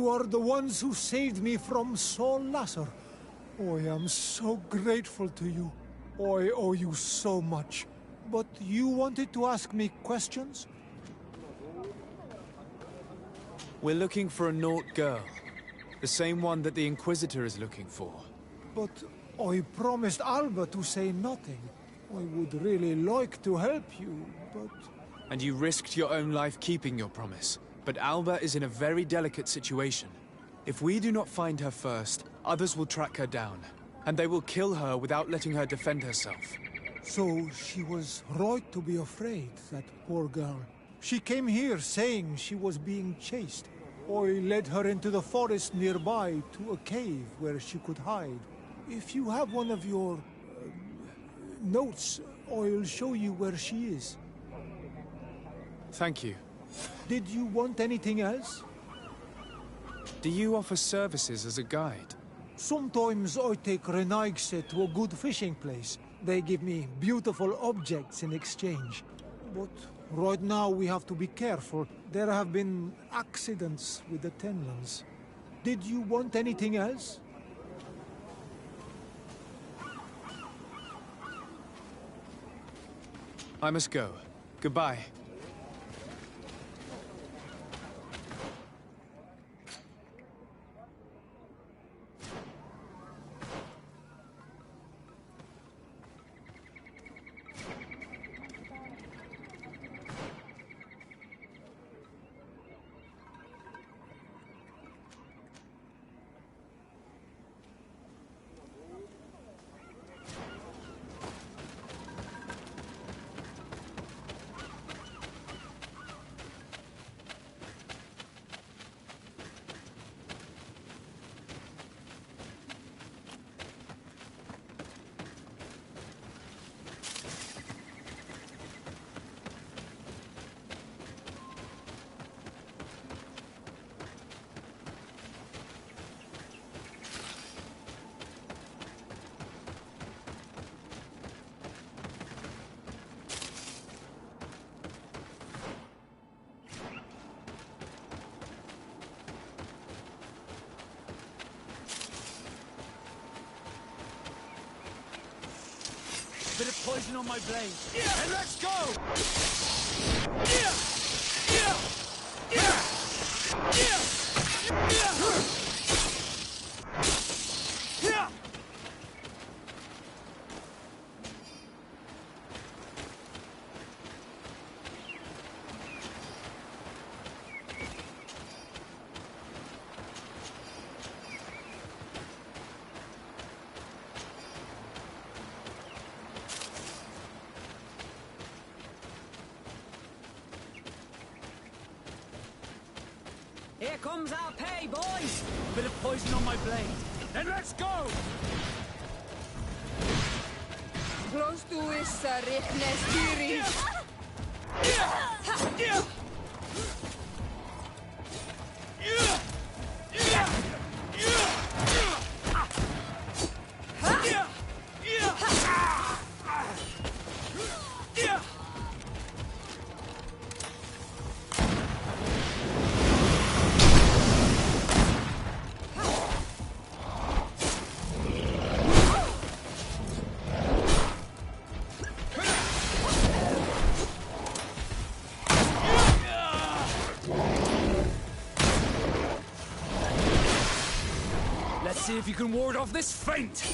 You are the ones who saved me from Saul Lasser. I am so grateful to you. I owe you so much. But you wanted to ask me questions? We're looking for a Naut girl. The same one that the Inquisitor is looking for. But I promised Alba to say nothing. I would really like to help you, but... And you risked your own life keeping your promise. But Alba is in a very delicate situation. If we do not find her first, others will track her down. And they will kill her without letting her defend herself. So she was right to be afraid, that poor girl. She came here saying she was being chased. I led her into the forest nearby to a cave where she could hide. If you have one of your... notes, I'll show you where she is. Thank you. Did you want anything else? Do you offer services as a guide? Sometimes I take Renaigse to a good fishing place. They give me beautiful objects in exchange. But right now we have to be careful. There have been accidents with the Tenlands. Did you want anything else? I must go. Goodbye. Bit of poison on my blade. Yeah. And let's go! Yeah. Yeah. Yeah. Yeah. Yeah. Here comes our pay, boys! Bit of poison on my blade. Then let's go! Close to is Richnes Tiri. Let's see if you can ward off this feint!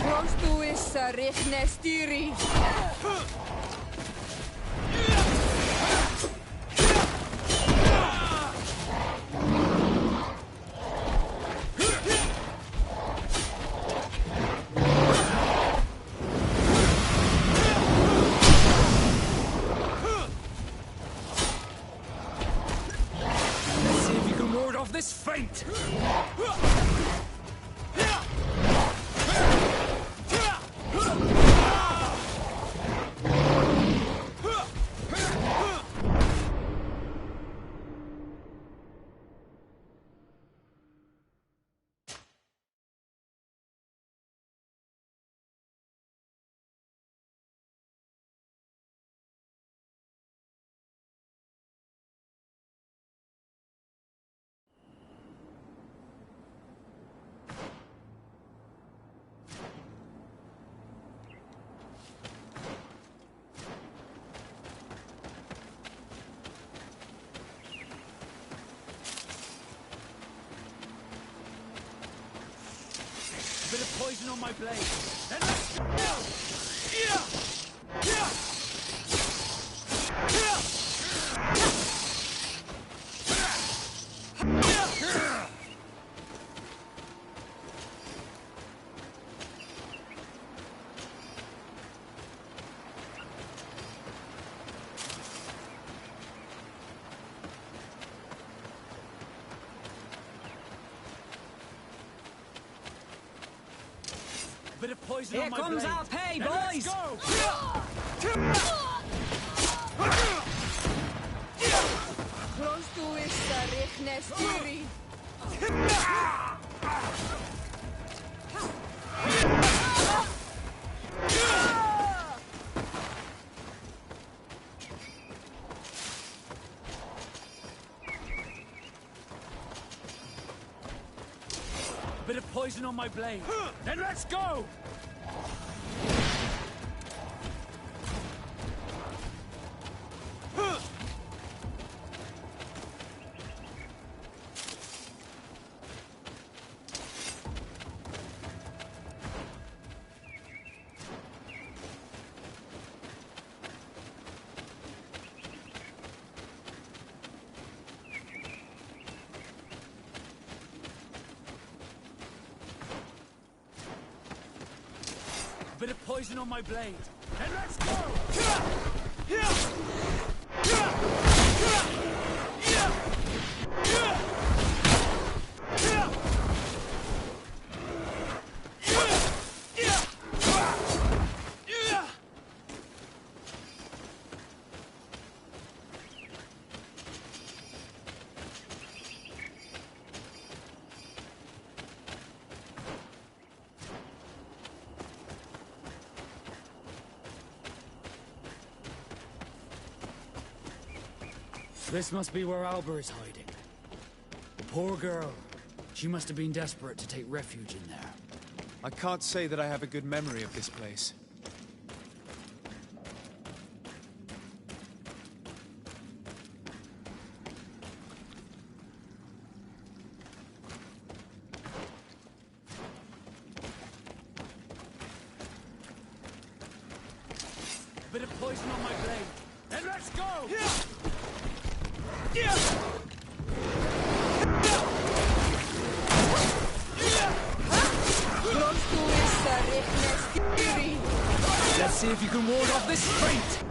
Close to is Richnes Tiri. Let's see if you can ward off this feint! Bit of poison on my blade. And let's go! Yeah! Yeah! Bit of poison Here on my comes blade. our pay, And boys! let's go! Rostu is Rignestiri. Bit of poison on my blade. Then let's go! Bit of poison on my blade. And let's go! This must be where Alba is hiding. The poor girl. She must have been desperate to take refuge in there. I can't say that I have a good memory of this place. Bit of poison on my blade. And let's go! Rostu is Rignestiri. Let's see if you can ward off this fate!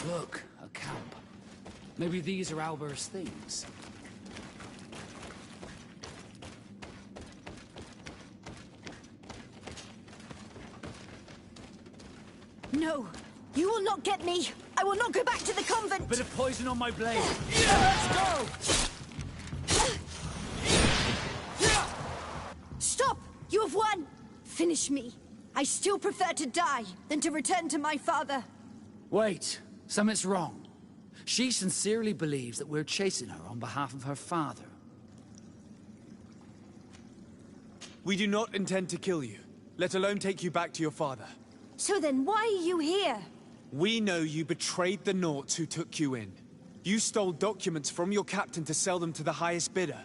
Look, a camp. Maybe these are Alber's things. No, you will not get me. I will not go back to the convent. Bit of poison on my blade. Let's go! Stop! You have won. Finish me. I still prefer to die than to return to my father. Wait, something's wrong. She sincerely believes that we're chasing her on behalf of her father. We do not intend to kill you, let alone take you back to your father. So then why are you here? We know you betrayed the Nauts who took you in. You stole documents from your captain to sell them to the highest bidder,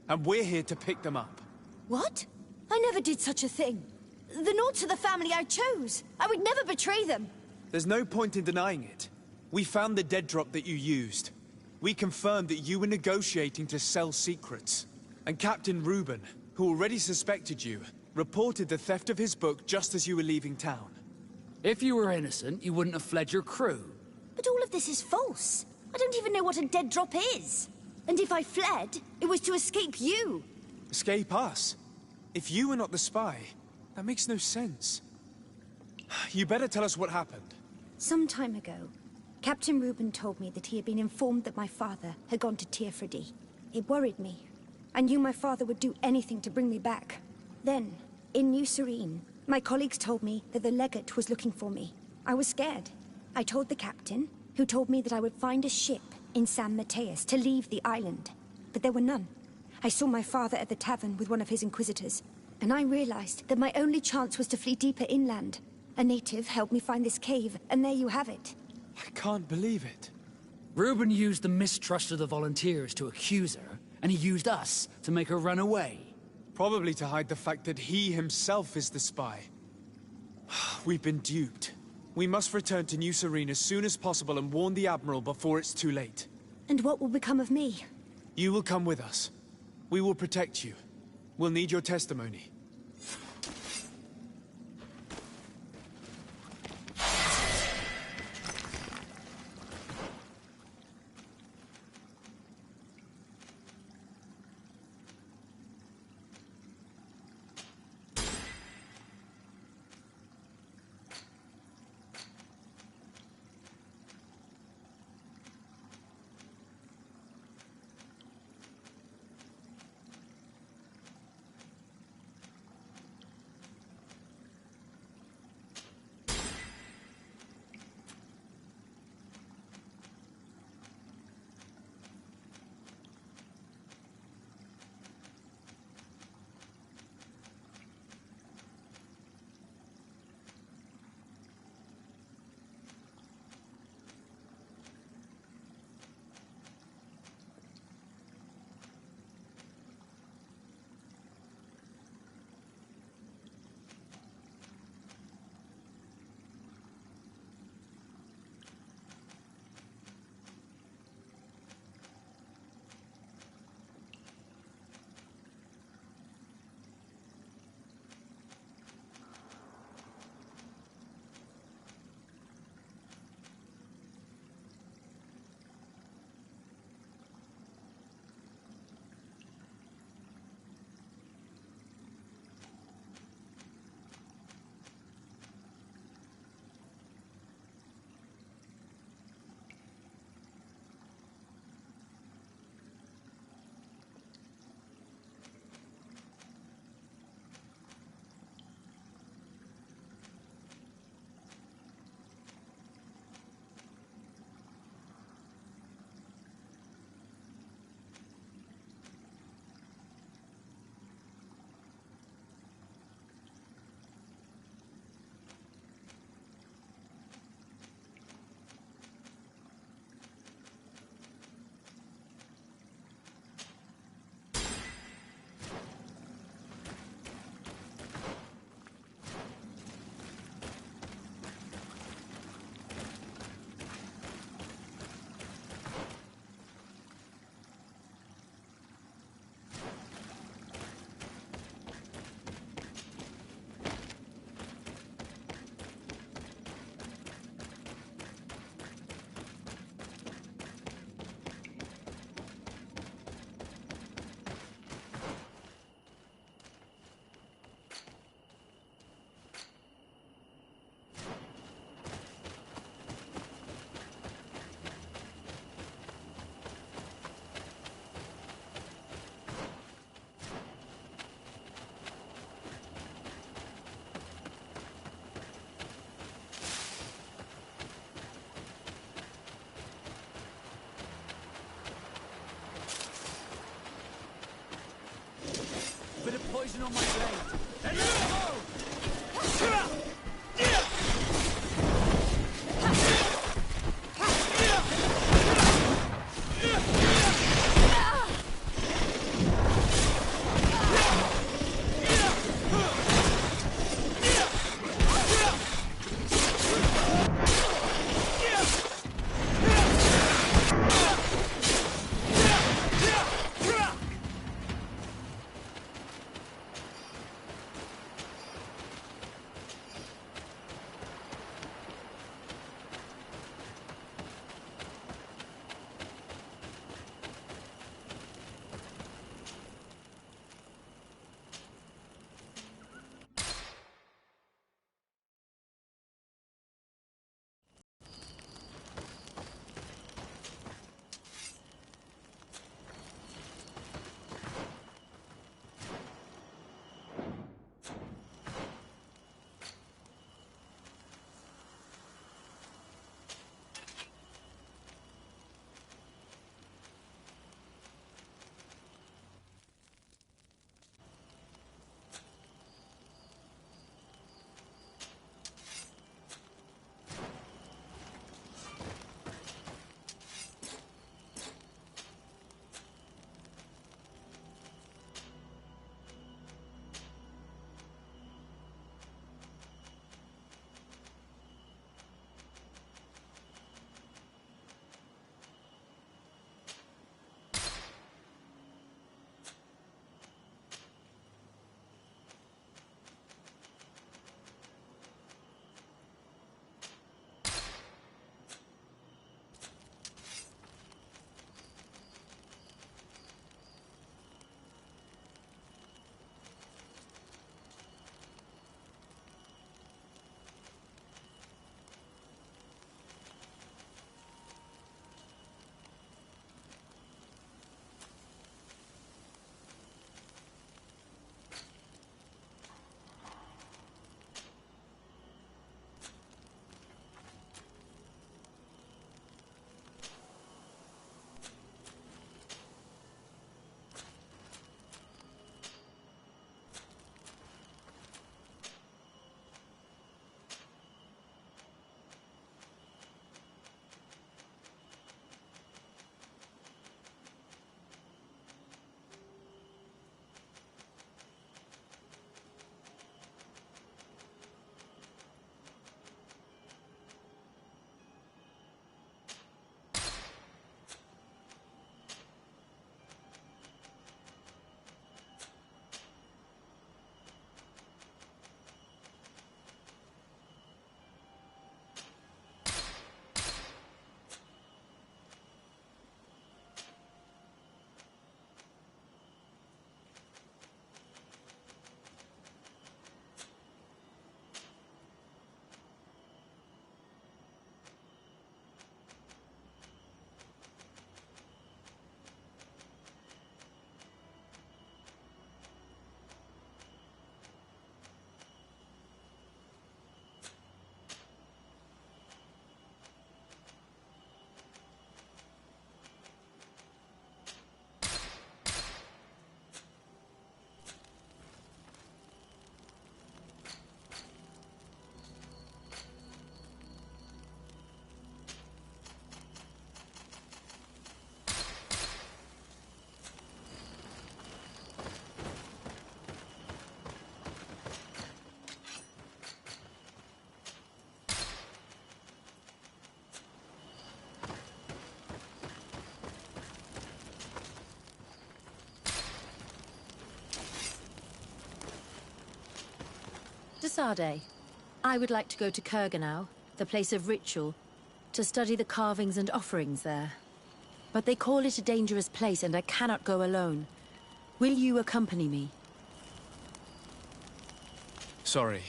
and we're here to pick them up. What? I never did such a thing. The Nauts are the family I chose. I would never betray them. There's no point in denying it. We found the dead drop that you used. We confirmed that you were negotiating to sell secrets. And Captain Reuben, who already suspected you, reported the theft of his book just as you were leaving town. If you were innocent, you wouldn't have fled your crew. But all of this is false. I don't even know what a dead drop is. And if I fled, it was to escape you. Escape us? If you were not the spy, that makes no sense. You better tell us what happened. Some time ago, Captain Reuben told me that he had been informed that my father had gone to Teerfredi. It worried me. I knew my father would do anything to bring me back. Then, in New Serene, my colleagues told me that the legate was looking for me. I was scared. I told the captain, who told me that I would find a ship in San Mateus to leave the island. But there were none. I saw my father at the tavern with one of his inquisitors, and I realized that my only chance was to flee deeper inland. A native helped me find this cave, and there you have it. I can't believe it. Reuben used the mistrust of the volunteers to accuse her, and he used us to make her run away. Probably to hide the fact that he himself is the spy. We've been duped. We must return to New Serene as soon as possible and warn the Admiral before it's too late. And what will become of me? You will come with us. We will protect you. We'll need your testimony. Bit of poison on my blade. And let's go! Sade. I would like to go to Kurganau, the place of ritual, to study the carvings and offerings there. But they call it a dangerous place and I cannot go alone. Will you accompany me? Sorry.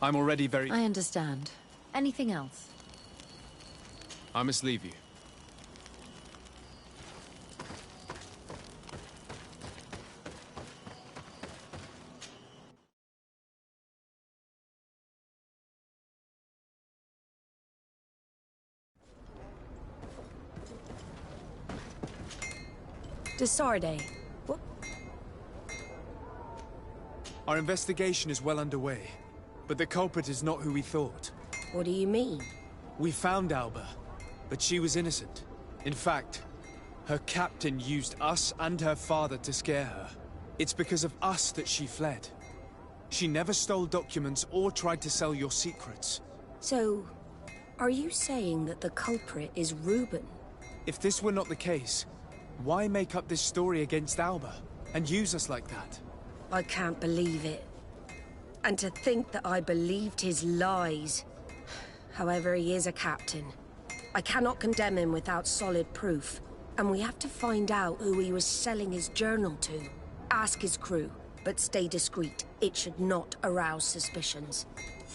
I'm already very... I understand. Anything else? I must leave you. De Sarde. What? Our investigation is well underway, but the culprit is not who we thought. What do you mean? We found Alba, but she was innocent. In fact, her captain used us and her father to scare her. It's because of us that she fled. She never stole documents or tried to sell your secrets. So, are you saying that the culprit is Reuben? If this were not the case, why make up this story against Alba and use us like that? I can't believe it. And to think that I believed his lies. However, he is a captain. I cannot condemn him without solid proof. And we have to find out who he was selling his journal to. Ask his crew, but stay discreet. It should not arouse suspicions.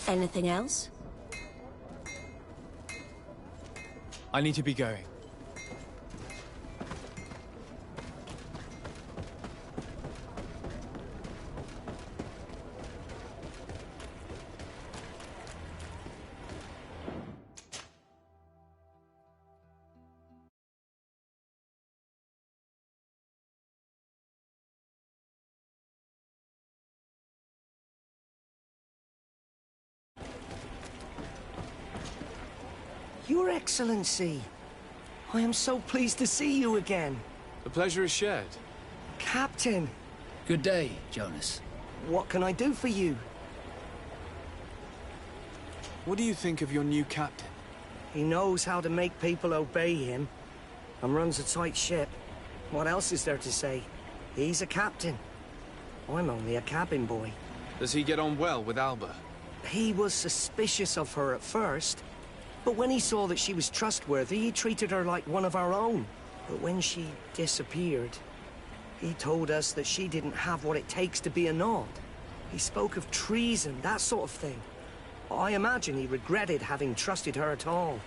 Anything else? I need to be going. Your Excellency, I am so pleased to see you again. The pleasure is shared. Captain, Good day, Jonas. what can I do for you? What do you think of your new captain? He knows how to make people obey him, and runs a tight ship. What else is there to say? He's a captain. I'm only a cabin boy. Does he get on well with Alba? He was suspicious of her at first, but when he saw that she was trustworthy, he treated her like one of our own. But when she disappeared, he told us that she didn't have what it takes to be a Nod. He spoke of treason, that sort of thing. I imagine he regretted having trusted her at all.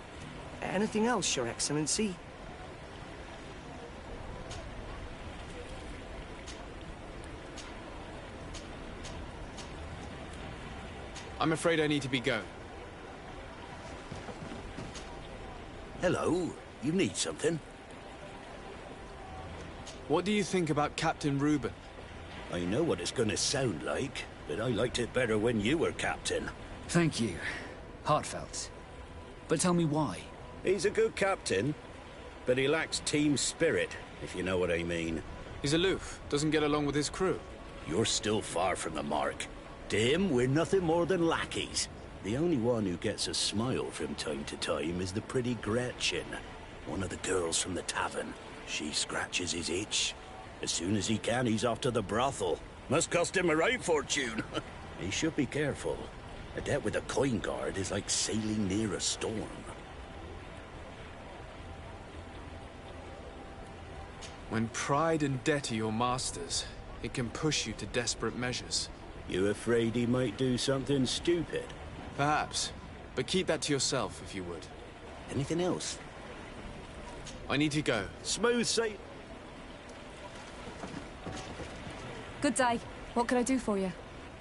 Anything else, Your Excellency? I'm afraid I need to be going. Hello, you need something? What do you think about Captain Reuben? I know what it's gonna sound like, but I liked it better when you were captain. Thank you. Heartfelt. But tell me why. He's a good captain, but he lacks team spirit, if you know what I mean. He's aloof, doesn't get along with his crew. You're still far from the mark. To him, we're nothing more than lackeys. The only one who gets a smile from time to time is the pretty Gretchen, one of the girls from the tavern. She scratches his itch. As soon as he can, he's off to the brothel. Must cost him a right fortune. He should be careful. A debt with a coin guard is like sailing near a storm. When pride and debt are your masters, it can push you to desperate measures. You afraid he might do something stupid? Perhaps, but keep that to yourself if you would. Anything else? I need to go. Smooth sail. Good day. What can I do for you?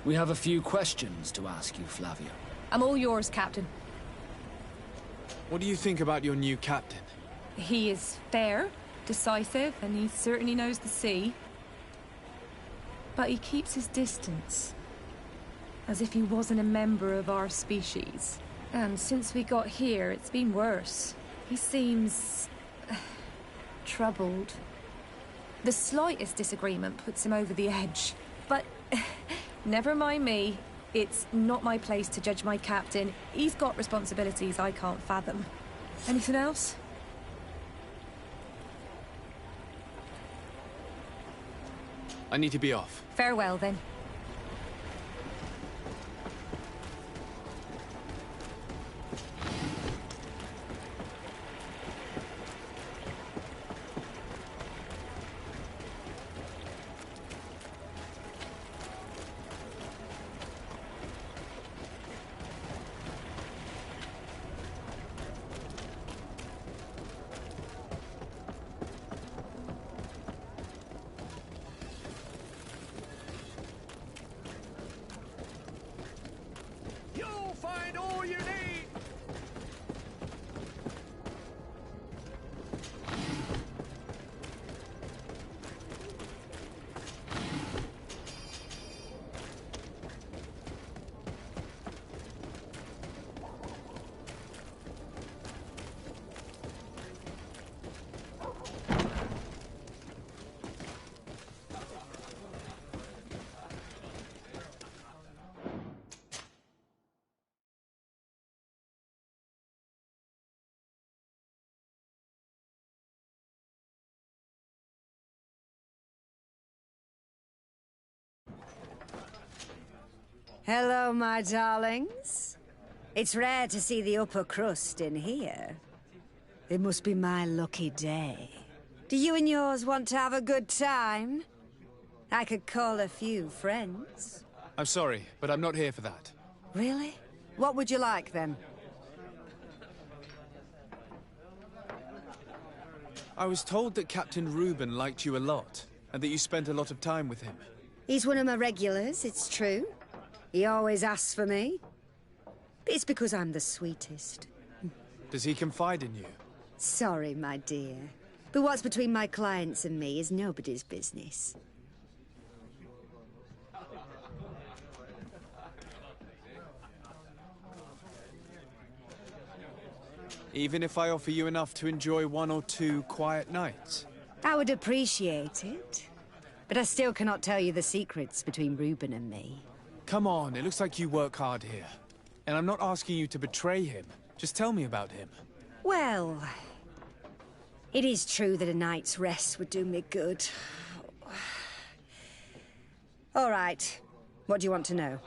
We have a few questions to ask you, Flavia. I'm all yours, Captain. What do you think about your new captain? He is fair, decisive, and he certainly knows the sea. But he keeps his distance. As if he wasn't a member of our species. And since we got here, it's been worse. He seems... troubled. The slightest disagreement puts him over the edge. But never mind me. It's not my place to judge my captain. He's got responsibilities I can't fathom. Anything else? I need to be off. Farewell, then. Hello, my darlings. It's rare to see the upper crust in here. It must be my lucky day. Do you and yours want to have a good time? I could call a few friends. I'm sorry, but I'm not here for that. Really? What would you like, then? I was told that Captain Reuben liked you a lot, and that you spent a lot of time with him. He's one of my regulars, it's true. He always asks for me. But it's because I'm the sweetest. Does he confide in you? Sorry, my dear. But what's between my clients and me is nobody's business. Even if I offer you enough to enjoy 1 or 2 quiet nights? I would appreciate it. But I still cannot tell you the secrets between Reuben and me. Come on, it looks like you work hard here. And I'm not asking you to betray him. Just tell me about him. Well, it is true that a night's rest would do me good. All right. What do you want to know?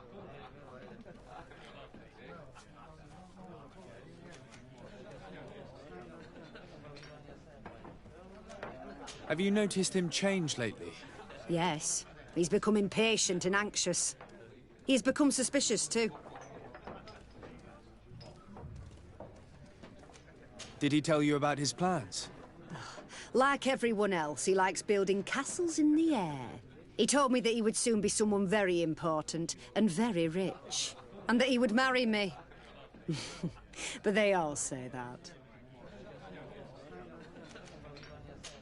Have you noticed him change lately? Yes. He's become impatient and anxious. He's become suspicious, too. Did he tell you about his plans? Like everyone else, he likes building castles in the air. He told me that he would soon be someone very important and very rich. And that he would marry me. But they all say that.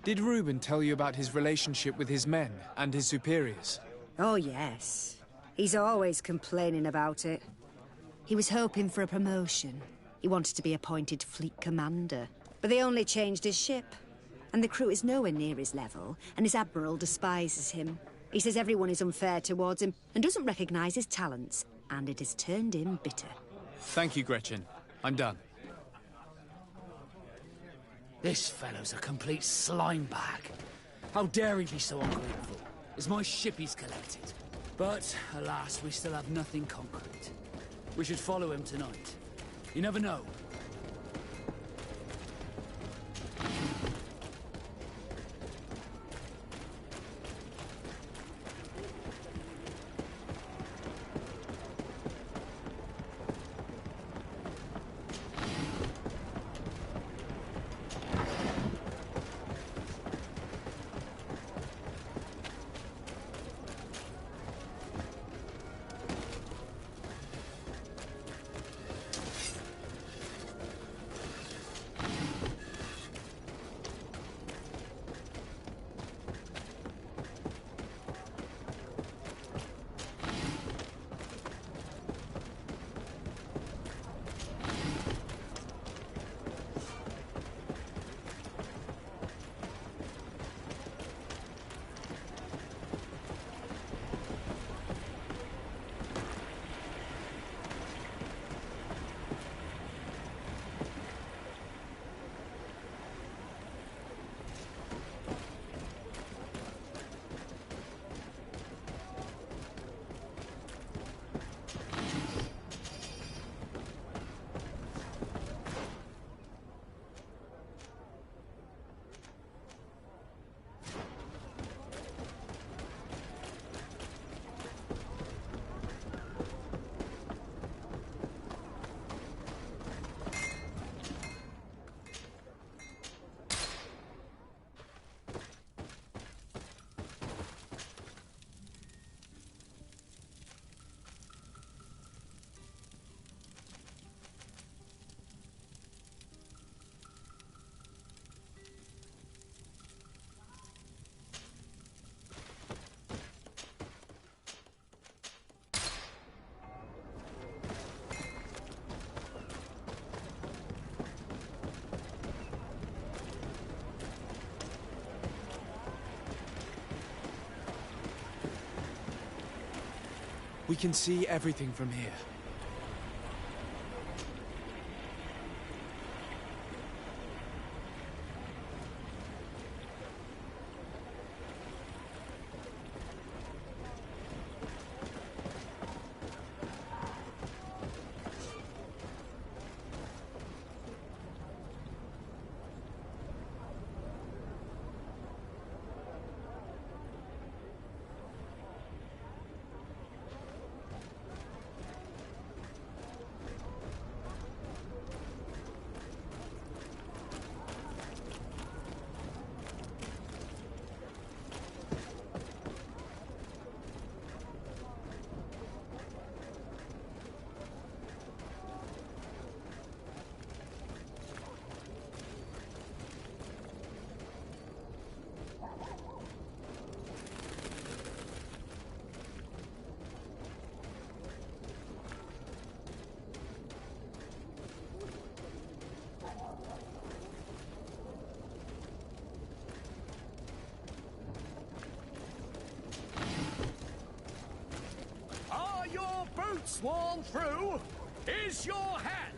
Did Reuben tell you about his relationship with his men and his superiors? Oh, yes. He's always complaining about it. He was hoping for a promotion. He wanted to be appointed fleet commander. But they only changed his ship. And the crew is nowhere near his level, and his admiral despises him. He says everyone is unfair towards him and doesn't recognize his talents. And it has turned him bitter. Thank you, Gretchen. I'm done. This fellow's a complete slime bag. How dare he be so ungrateful? It's my ship he's collected. But, alas, we still have nothing concrete. We should follow him tonight. You never know. We can see everything from here. sworn through is your hand.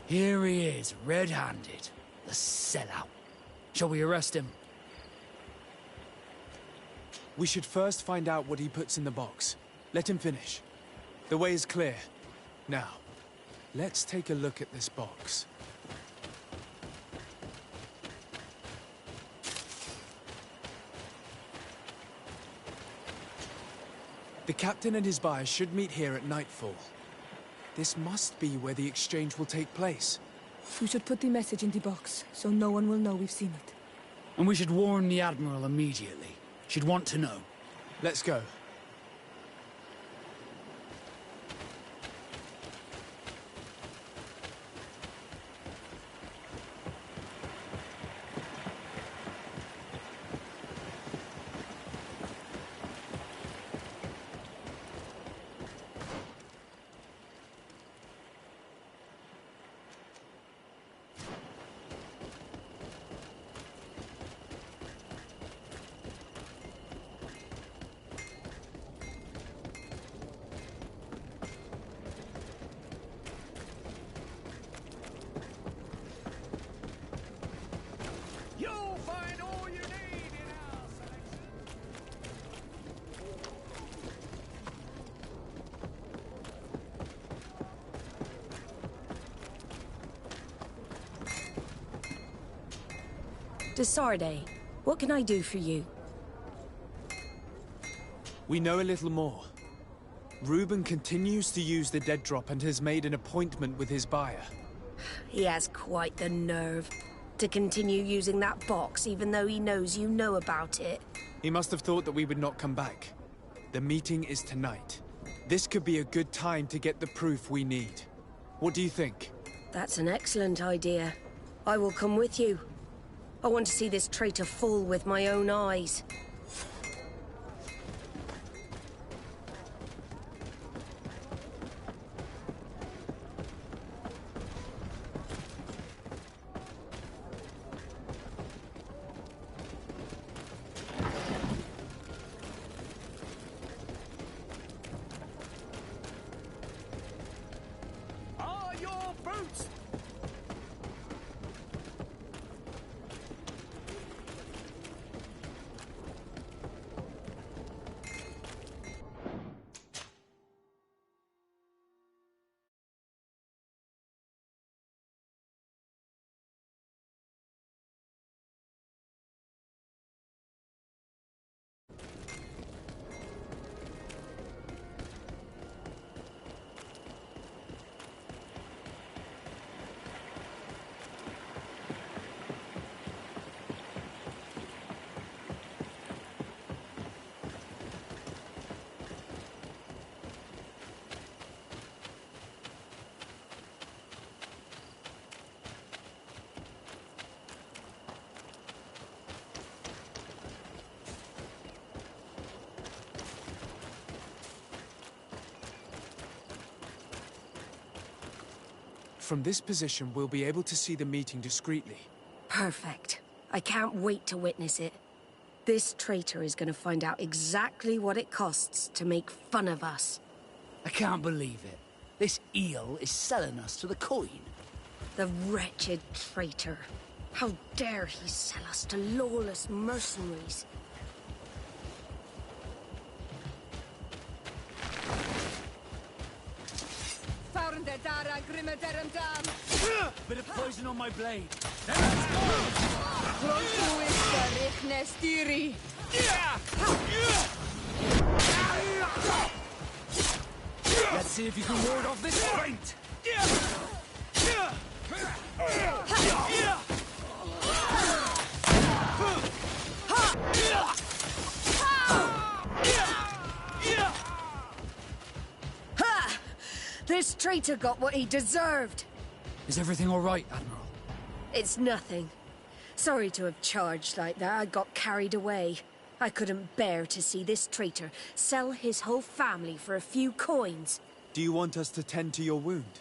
Here he is, red-handed. The sellout. Shall we arrest him? We should first find out what he puts in the box. Let him finish. The way is clear. Now, let's take a look at this box. The captain and his buyer should meet here at nightfall. This must be where the exchange will take place. We should put the message in the box, so no one will know we've seen it. And we should warn the Admiral immediately. She'd want to know. Let's go. Desarde, what can I do for you? We know a little more. Reuben continues to use the dead drop and has made an appointment with his buyer. He has quite the nerve to continue using that box even though he knows you know about it. He must have thought that we would not come back. The meeting is tonight. This could be a good time to get the proof we need. What do you think? That's an excellent idea. I will come with you. I want to see this traitor fall with my own eyes. Are your boots? From this position, we'll be able to see the meeting discreetly. Perfect. I can't wait to witness it. This traitor is going to find out exactly what it costs to make fun of us. I can't believe it. This eel is selling us to the Queen. The wretched traitor. How dare he sell us to lawless mercenaries? Bit of poison on my blade. Let's see if you can ward off this feint. Ha! This traitor got what he deserved. Is everything all right, Admiral? It's nothing. Sorry to have charged like that. I got carried away. I couldn't bear to see this traitor sell his whole family for a few coins. Do you want us to tend to your wound?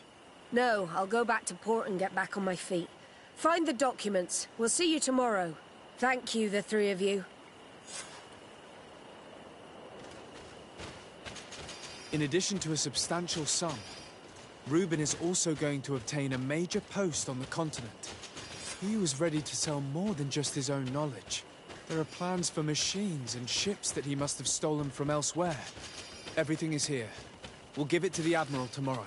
No, I'll go back to port and get back on my feet. Find the documents. We'll see you tomorrow. Thank you, the three of you. In addition to a substantial sum, Reuben is also going to obtain a major post on the continent. He was ready to sell more than just his own knowledge. There are plans for machines and ships that he must have stolen from elsewhere. Everything is here. We'll give it to the Admiral tomorrow.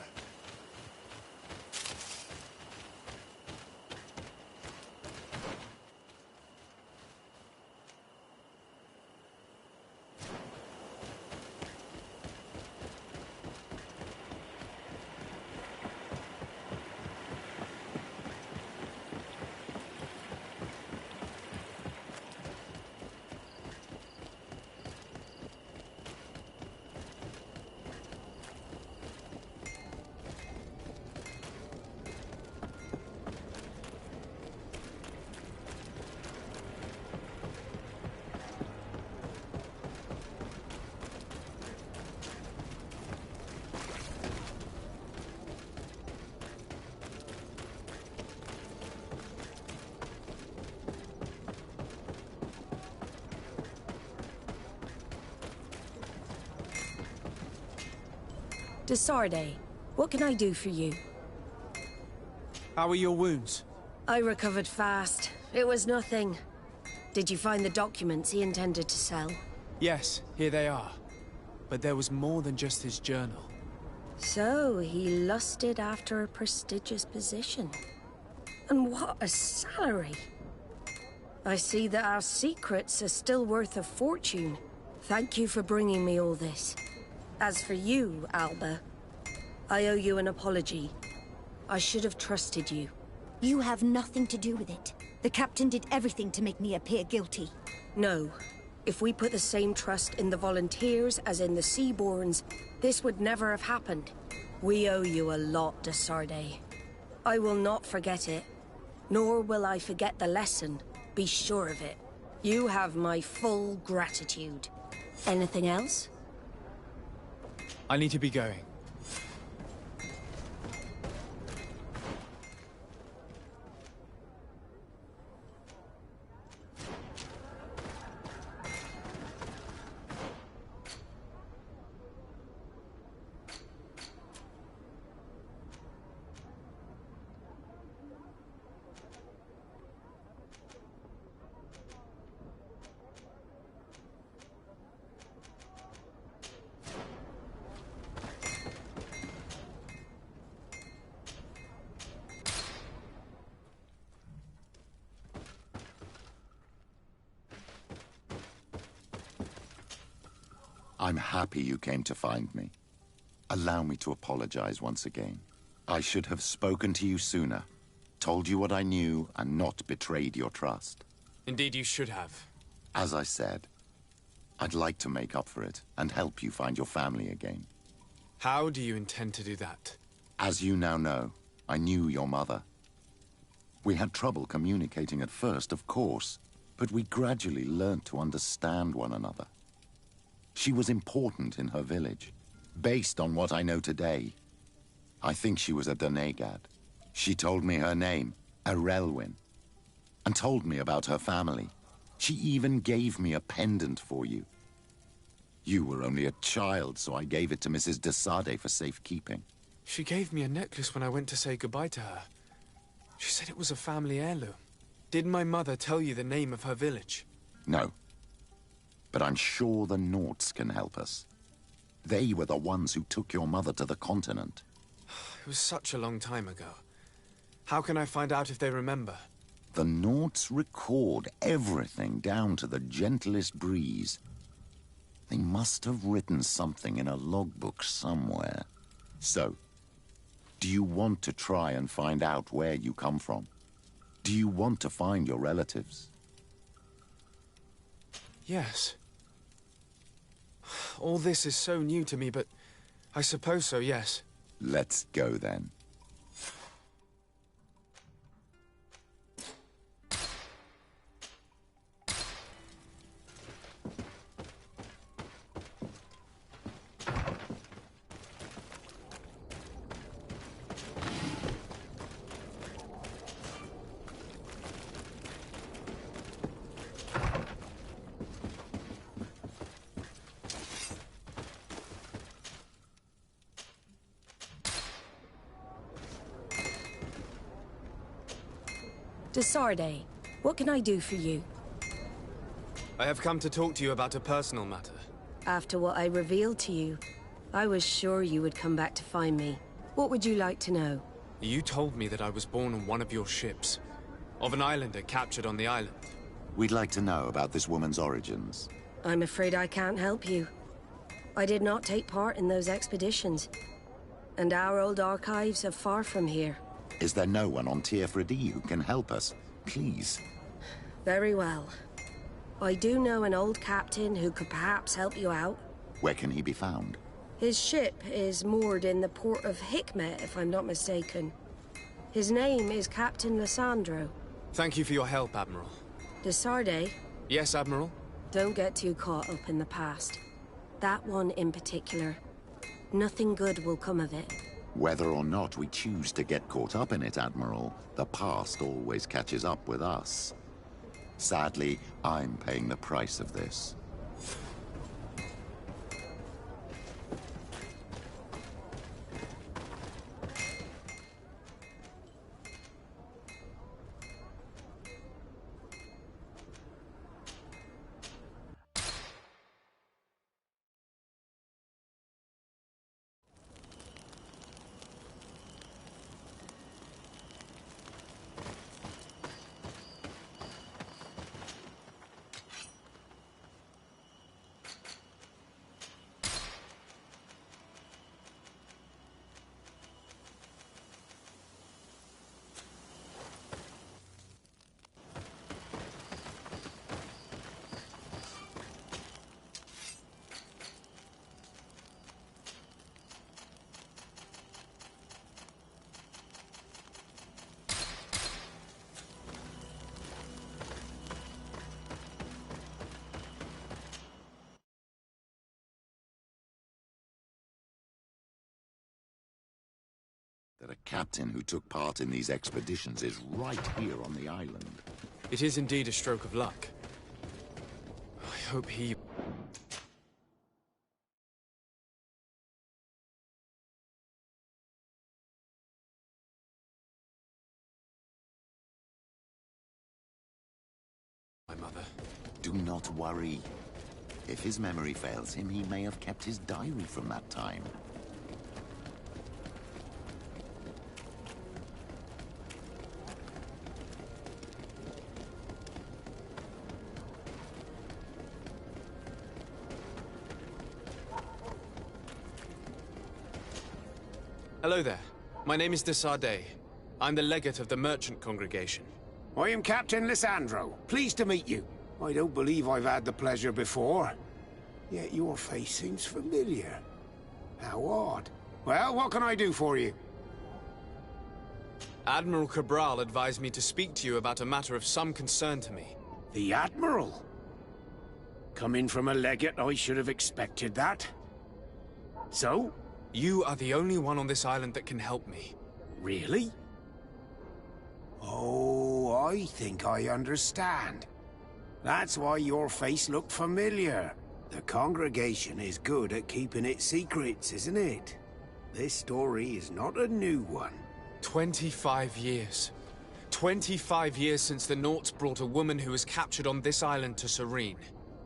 Desarde, what can I do for you? How are your wounds? I recovered fast. It was nothing. Did you find the documents he intended to sell? Yes, here they are. But there was more than just his journal. So, he lusted after a prestigious position. And what a salary! I see that our secrets are still worth a fortune. Thank you for bringing me all this. As for you, Alba, I owe you an apology. I should have trusted you. You have nothing to do with it. The captain did everything to make me appear guilty. No. If we put the same trust in the volunteers as in the Seaborns, this would never have happened. We owe you a lot, Desarde. I will not forget it. Nor will I forget the lesson. Be sure of it. You have my full gratitude. Anything else? I need to be going. I'm happy you came to find me. Allow me to apologize once again. I should have spoken to you sooner, told you what I knew, and not betrayed your trust. Indeed you should have. As I said, I'd like to make up for it and help you find your family again. How do you intend to do that? As you now know, I knew your mother. We had trouble communicating at first, of course, but we gradually learned to understand one another. She was important in her village. Based on what I know today, I think she was a Donegad. She told me her name, Arelwyn, and told me about her family. She even gave me a pendant for you. You were only a child, so I gave it to Mrs. Desarde for safekeeping. She gave me a necklace when I went to say goodbye to her. She said it was a family heirloom. Did my mother tell you the name of her village? No. But I'm sure the Nauts can help us. They were the ones who took your mother to the continent. It was such a long time ago. How can I find out if they remember? The Nauts record everything down to the gentlest breeze. They must have written something in a logbook somewhere. So, do you want to try and find out where you come from? Do you want to find your relatives? Yes. All this is so new to me, but I suppose so, yes. Let's go then. Desarde, what can I do for you? I have come to talk to you about a personal matter. After what I revealed to you, I was sure you would come back to find me. What would you like to know? You told me that I was born on one of your ships. Of an islander captured on the island. We'd like to know about this woman's origins. I'm afraid I can't help you. I did not take part in those expeditions. And our old archives are far from here. Is there no one on Tearfredi who can help us? Please. Very well. I do know an old captain who could perhaps help you out. Where can he be found? His ship is moored in the port of Hikmet, if I'm not mistaken. His name is Captain Lissandro. Thank you for your help, Admiral. Desarde? Yes, Admiral? Don't get too caught up in the past. That one in particular. Nothing good will come of it. Whether or not we choose to get caught up in it, Admiral, the past always catches up with us. Sadly, I'm paying the price of this. That a captain who took part in these expeditions is right here on the island. It is indeed a stroke of luck. I hope he... my mother. Do not worry. If his memory fails him, he may have kept his diary from that time. Hello there. My name is Desarde. I'm the legate of the merchant congregation. I am Captain Lissandro. Pleased to meet you. I don't believe I've had the pleasure before. Yet your face seems familiar. How odd. Well, what can I do for you? Admiral Cabral advised me to speak to you about a matter of some concern to me. The Admiral? Coming from a legate, I should have expected that. So? You are the only one on this island that can help me. Really? Oh, I think I understand. That's why your face looked familiar. The congregation is good at keeping its secrets, isn't it? This story is not a new one. 25 years. 25 years since the Nauts brought a woman who was captured on this island to Serene.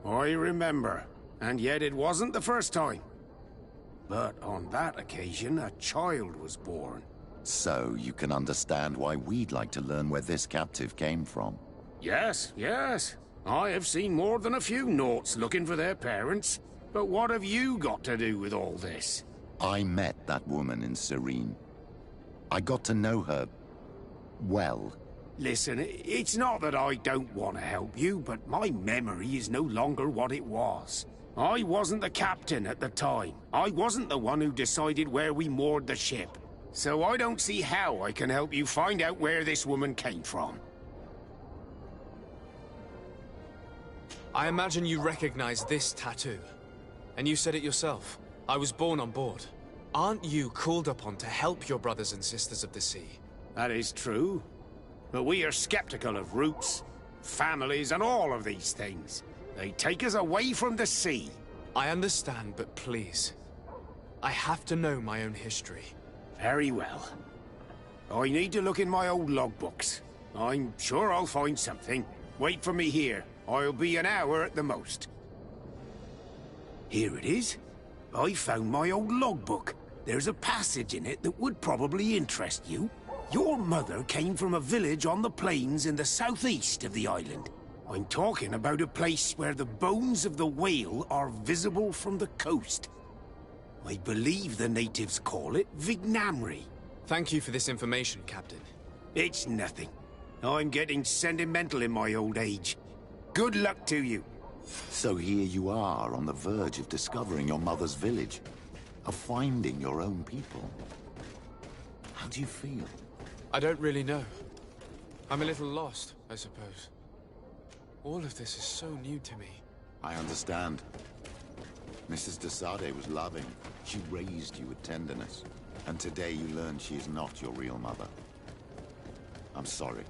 I remember. And yet it wasn't the first time. But on that occasion, a child was born. So you can understand why we'd like to learn where this captive came from. Yes, yes. I have seen more than a few Nauts looking for their parents. But what have you got to do with all this? I met that woman in Serene. I got to know her... well. Listen, it's not that I don't want to help you, but my memory is no longer what it was. I wasn't the captain at the time. I wasn't the one who decided where we moored the ship. So I don't see how I can help you find out where this woman came from. I imagine you recognize this tattoo. And you said it yourself. I was born on board. Aren't you called upon to help your brothers and sisters of the sea? That is true. But we are skeptical of roots, families, and all of these things. They take us away from the sea. I understand, but please. I have to know my own history. Very well. I need to look in my old logbooks. I'm sure I'll find something. Wait for me here. I'll be an hour at the most. Here it is. I found my old logbook. There's a passage in it that would probably interest you. Your mother came from a village on the plains in the southeast of the island. I'm talking about a place where the bones of the whale are visible from the coast. I believe the natives call it Vignamri. Thank you for this information, Captain. It's nothing. I'm getting sentimental in my old age. Good luck to you. So here you are on the verge of discovering your mother's village. Of finding your own people. How do you feel? I don't really know. I'm a little lost, I suppose. All of this is so new to me. I understand. Mrs. de Sade was loving. She raised you with tenderness. And today you learn she is not your real mother. I'm sorry.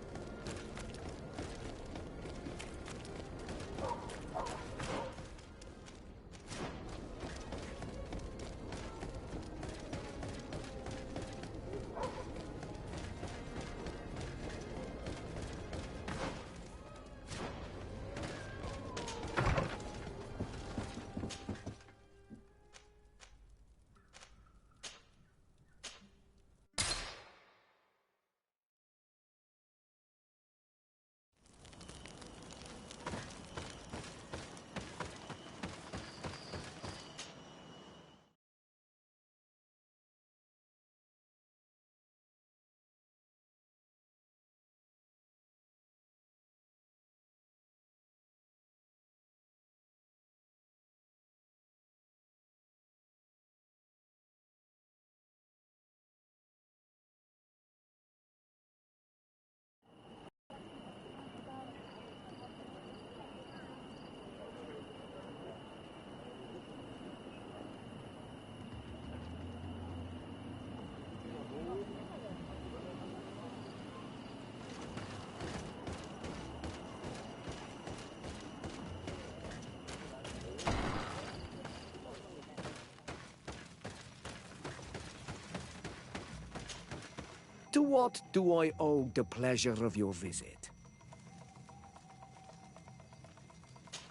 To what do I owe the pleasure of your visit?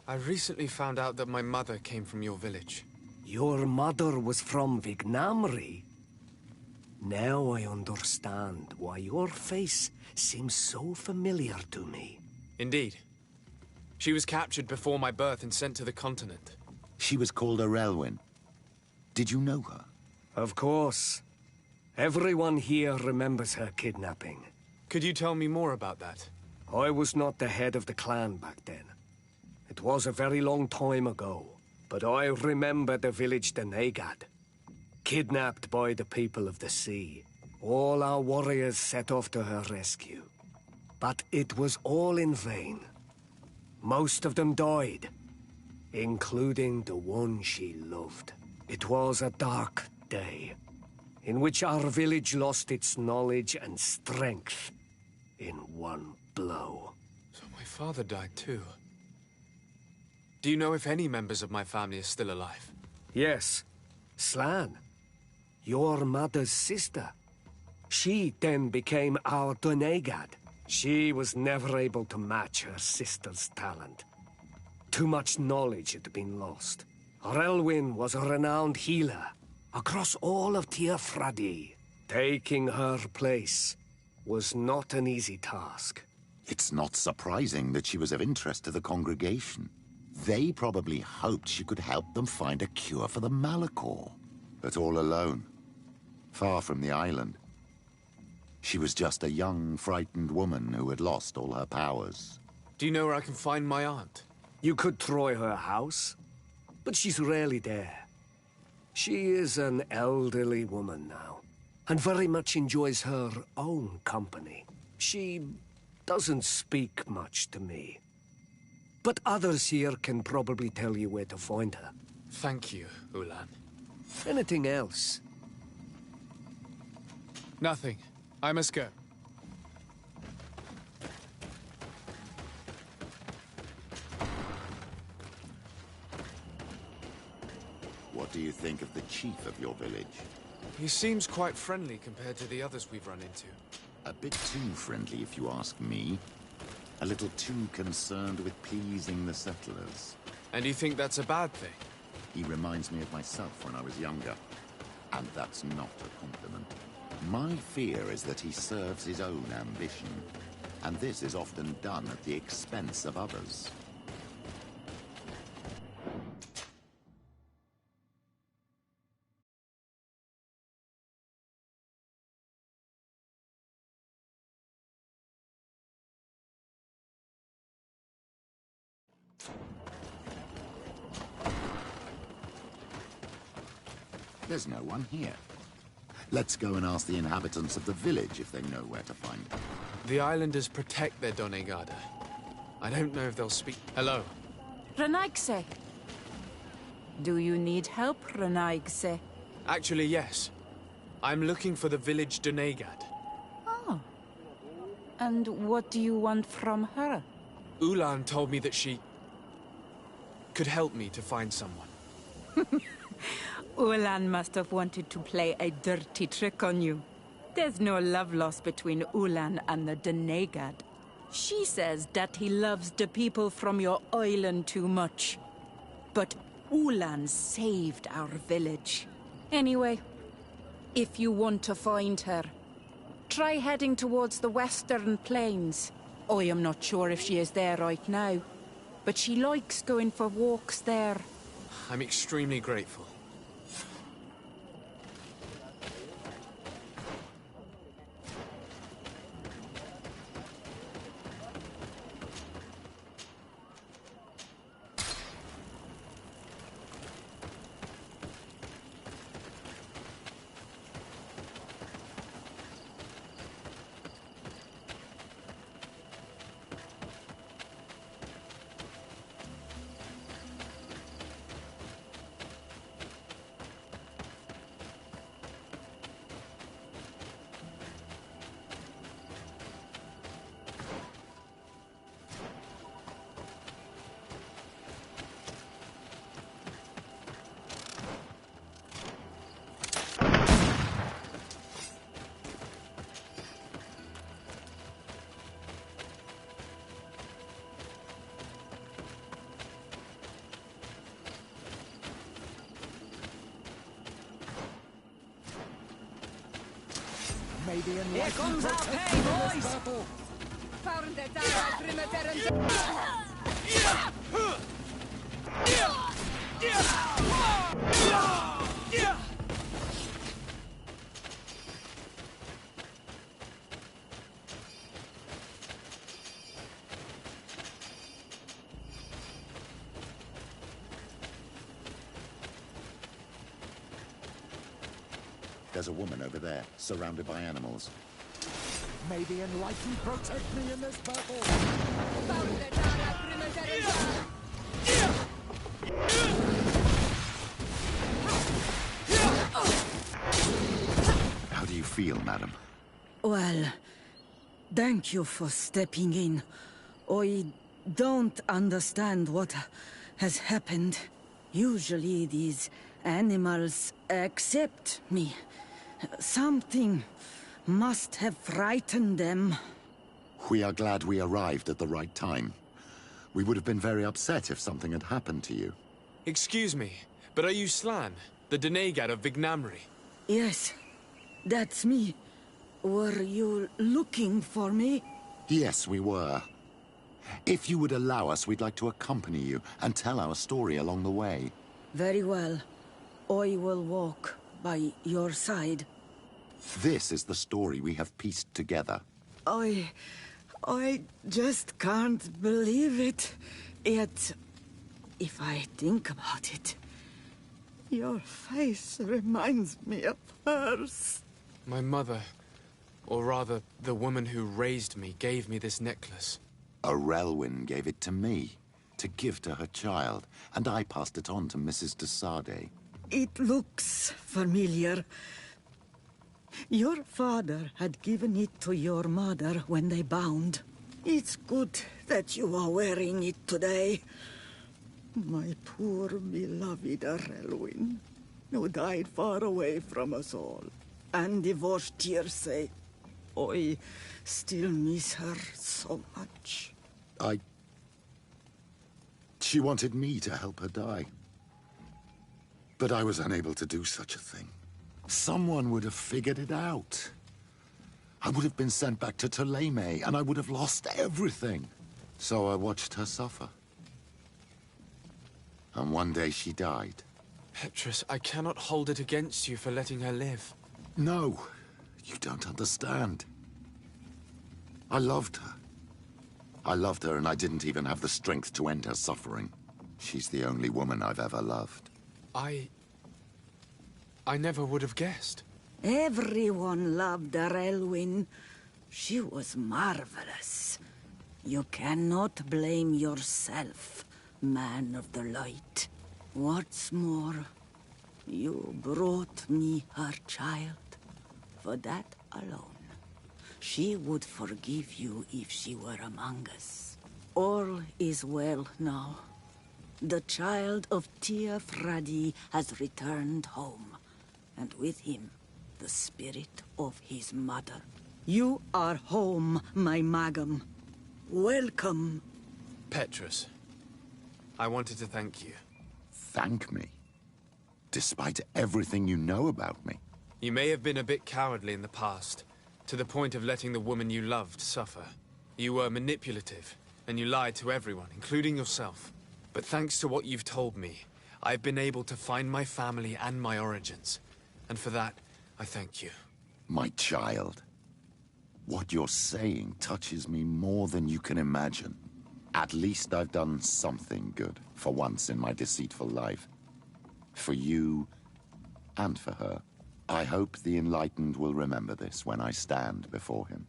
I recently found out that my mother came from your village. Your mother was from Vignamri? Now I understand why your face seems so familiar to me. Indeed. She was captured before my birth and sent to the continent. She was called Arelwyn. Did you know her? Of course. Everyone here remembers her kidnapping. Could you tell me more about that? I was not the head of the clan back then. It was a very long time ago, but I remember the village Denegad. Kidnapped by the people of the sea. All our warriors set off to her rescue. But it was all in vain. Most of them died, including the one she loved. It was a dark day, in which our village lost its knowledge and strength in one blow. So my father died too. Do you know if any members of my family are still alive? Yes. Slan. Your mother's sister. She then became our Donegad. She was never able to match her sister's talent. Too much knowledge had been lost. Relwyn was a renowned healer across all of Tearfradi. Taking her place was not an easy task. It's not surprising that she was of interest to the congregation. They probably hoped she could help them find a cure for the Malachor. But all alone, far from the island. She was just a young, frightened woman who had lost all her powers. Do you know where I can find my aunt? You could try her house, but she's rarely there. She is an elderly woman now, and very much enjoys her own company. She doesn't speak much to me. But others here can probably tell you where to find her. Thank you, Ulan. Anything else? Nothing. I must go. What do you think of the chief of your village? He seems quite friendly compared to the others we've run into. A bit too friendly, if you ask me. A little too concerned with pleasing the settlers. And you think that's a bad thing? He reminds me of myself when I was younger. And that's not a compliment. My fear is that he serves his own ambition. And this is often done at the expense of others. There's no one here. Let's go and ask the inhabitants of the village if they know where to find her. The islanders protect their Donegada. I don't know if they'll speak. Hello. Renaigse. Do you need help, Renaigse? Actually, yes. I'm looking for the village Donegad. Oh. And what do you want from her? Ulan told me that she could help me to find someone. Ulan must have wanted to play a dirty trick on you. There's no love lost between Ulan and the Donegad. She says that he loves the people from your island too much. But Ulan saved our village. Anyway, if you want to find her, try heading towards the western plains. I am not sure if she is there right now, but she likes going for walks there. I'm extremely grateful. Here comes our pay, boys! There's a woman over there, surrounded by animals. May the Enlightened protect me in this battle! How do you feel, madam? Well, thank you for stepping in. I don't understand what has happened. Usually these animals accept me. Something must have frightened them. We are glad we arrived at the right time. We would have been very upset if something had happened to you. Excuse me, but are you Slan, the Denegad of Vignamri? Yes, that's me. Were you looking for me? Yes, we were. If you would allow us, we'd like to accompany you and tell our story along the way. Very well. I will walk by your side. This is the story we have pieced together. I just can't believe it. Yet, if I think about it, your face reminds me of hers. My mother, or rather, the woman who raised me, gave me this necklace. Arelwyn gave it to me, to give to her child, and I passed it on to Mrs. de Sade. It looks familiar. Your father had given it to your mother when they bound. It's good that you are wearing it today. My poor beloved Arelwyn, who died far away from us all, and divorced Tirce. I still miss her so much. She wanted me to help her die. But I was unable to do such a thing. Someone would have figured it out. I would have been sent back to Ptolemy, and I would have lost everything. So I watched her suffer. And one day she died. Petrus, I cannot hold it against you for letting her live. No, you don't understand. I loved her. I loved her, and I didn't even have the strength to end her suffering. She's the only woman I've ever loved. I never would have guessed. Everyone loved Arelwyn. She was marvelous. You cannot blame yourself, man of the light. What's more, you brought me her child. For that alone, she would forgive you if she were among us. All is well now. The child of Tia Fradi has returned home, and with him, the spirit of his mother. You are home, my Magum. Welcome. Petrus, I wanted to thank you. Thank me? Despite everything you know about me? You may have been a bit cowardly in the past, to the point of letting the woman you loved suffer. You were manipulative, and you lied to everyone, including yourself. But thanks to what you've told me, I've been able to find my family and my origins. And for that, I thank you. My child. What you're saying touches me more than you can imagine. At least I've done something good, for once in my deceitful life. For you, and for her. I hope the Enlightened will remember this when I stand before him.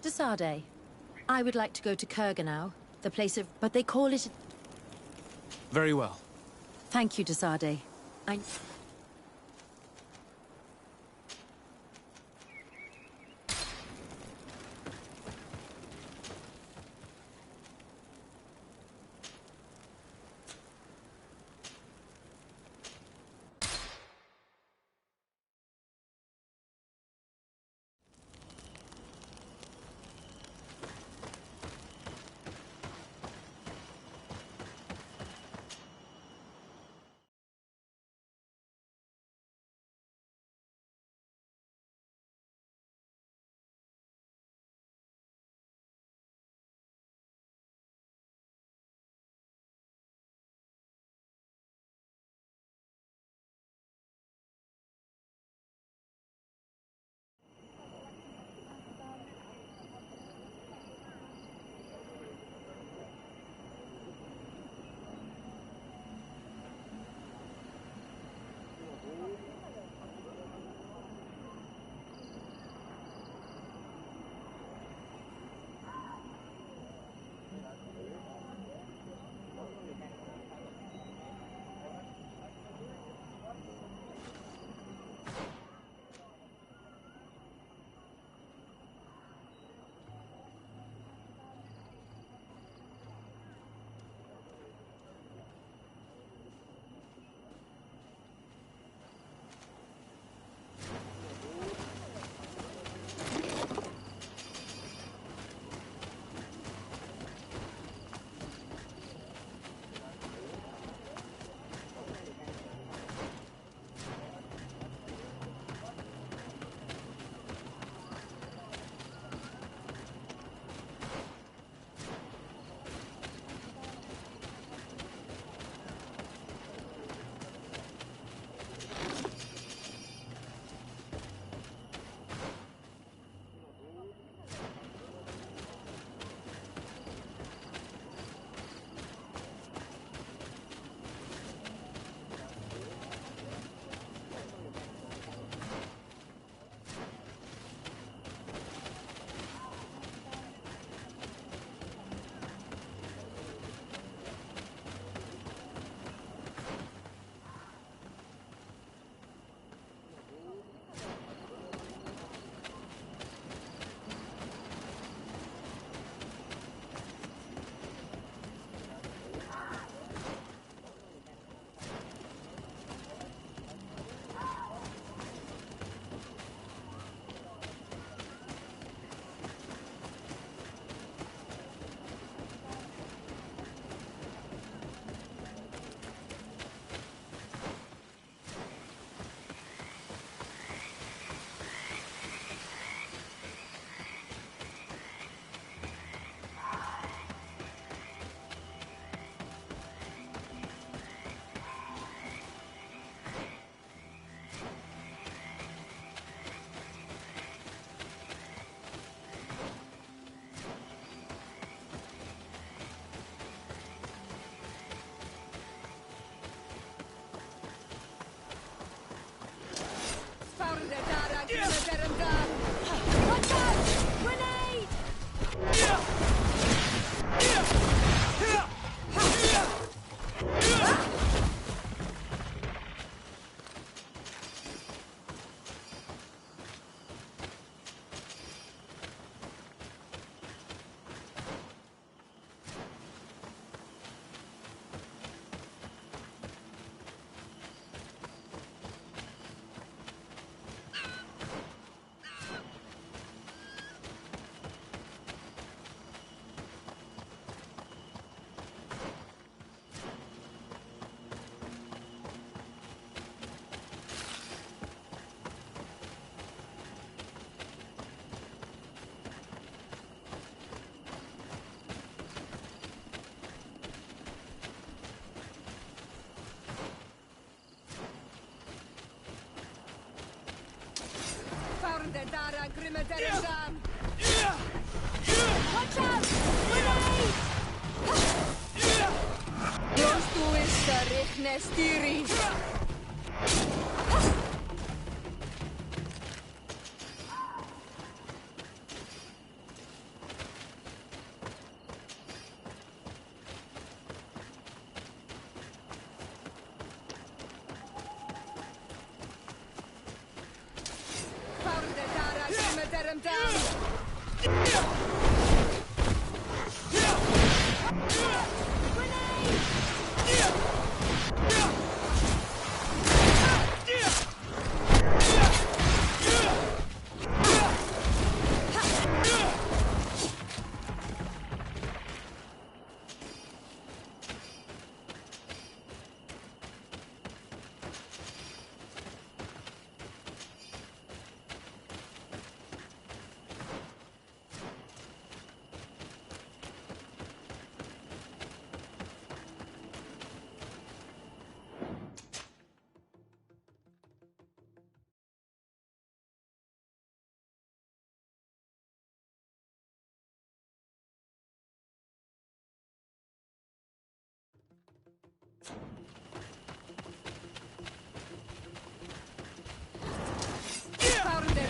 De Sade, I would like to go to Kurganau, the place of... but they call it... Very well. Thank you, De Sade. Watch out! Grenade! Dara Grimadaradam! Watch out! Grenade! Close to is the Richnestiri.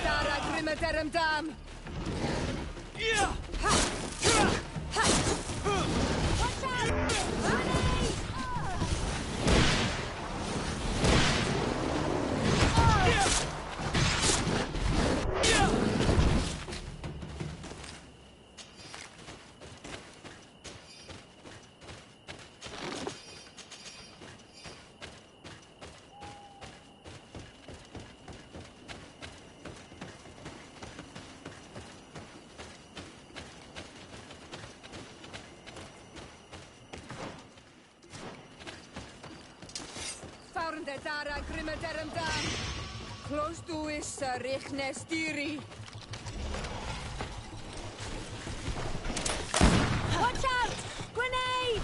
Dara Grimadaradam! Watch out! Grenade! Dara Grimadaradam! Close to is Richnestiri. Watch out! Grenade!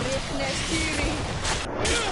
Richnestiri.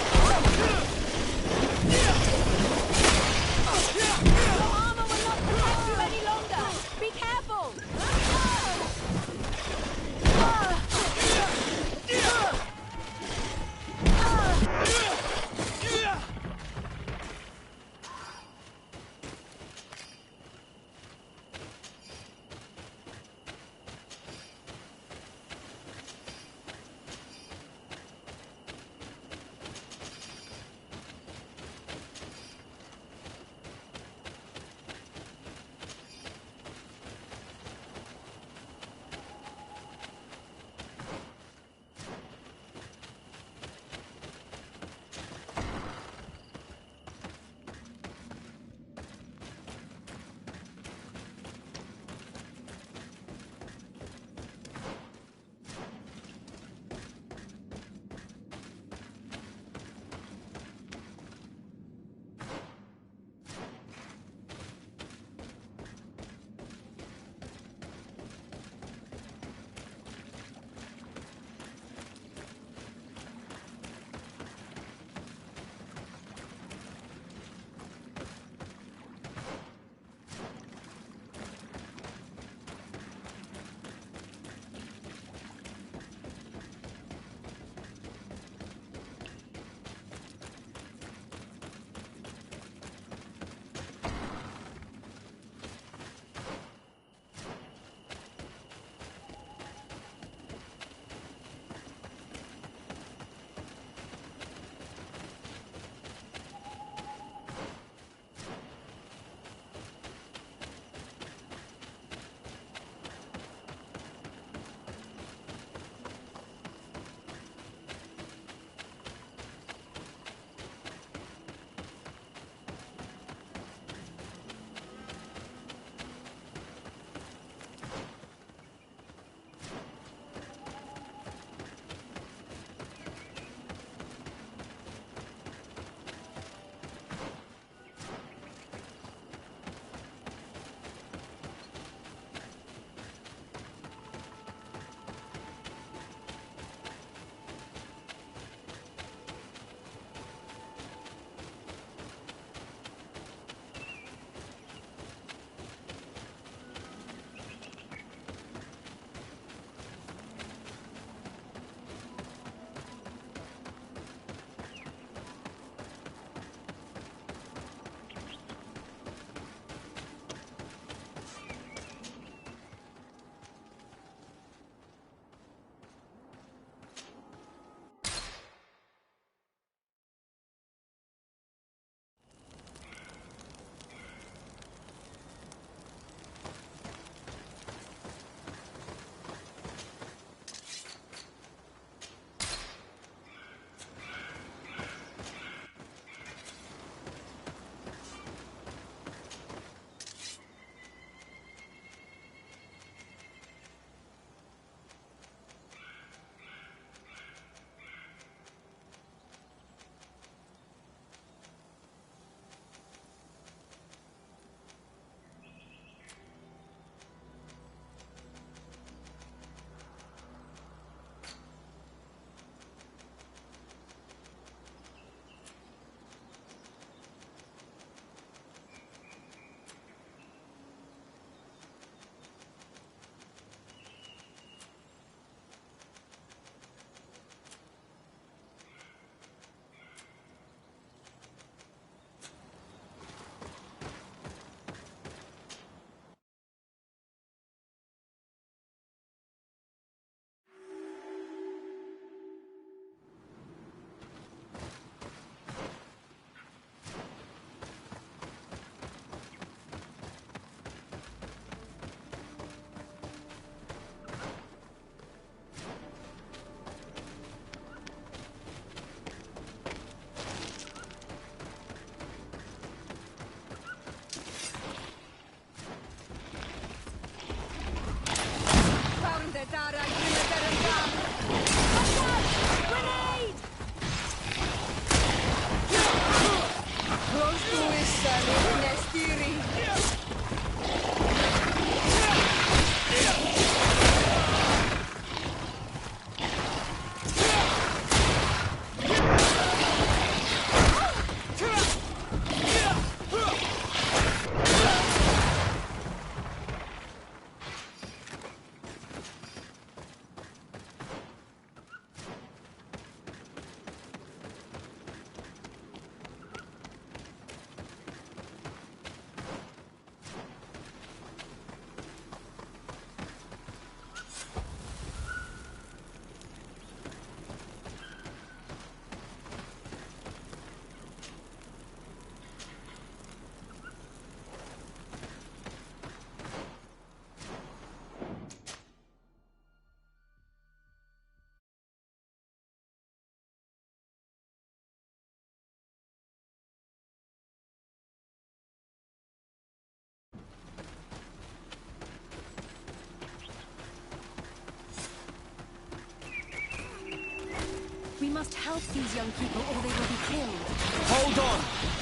must help these young people or they will be killed. Hold on!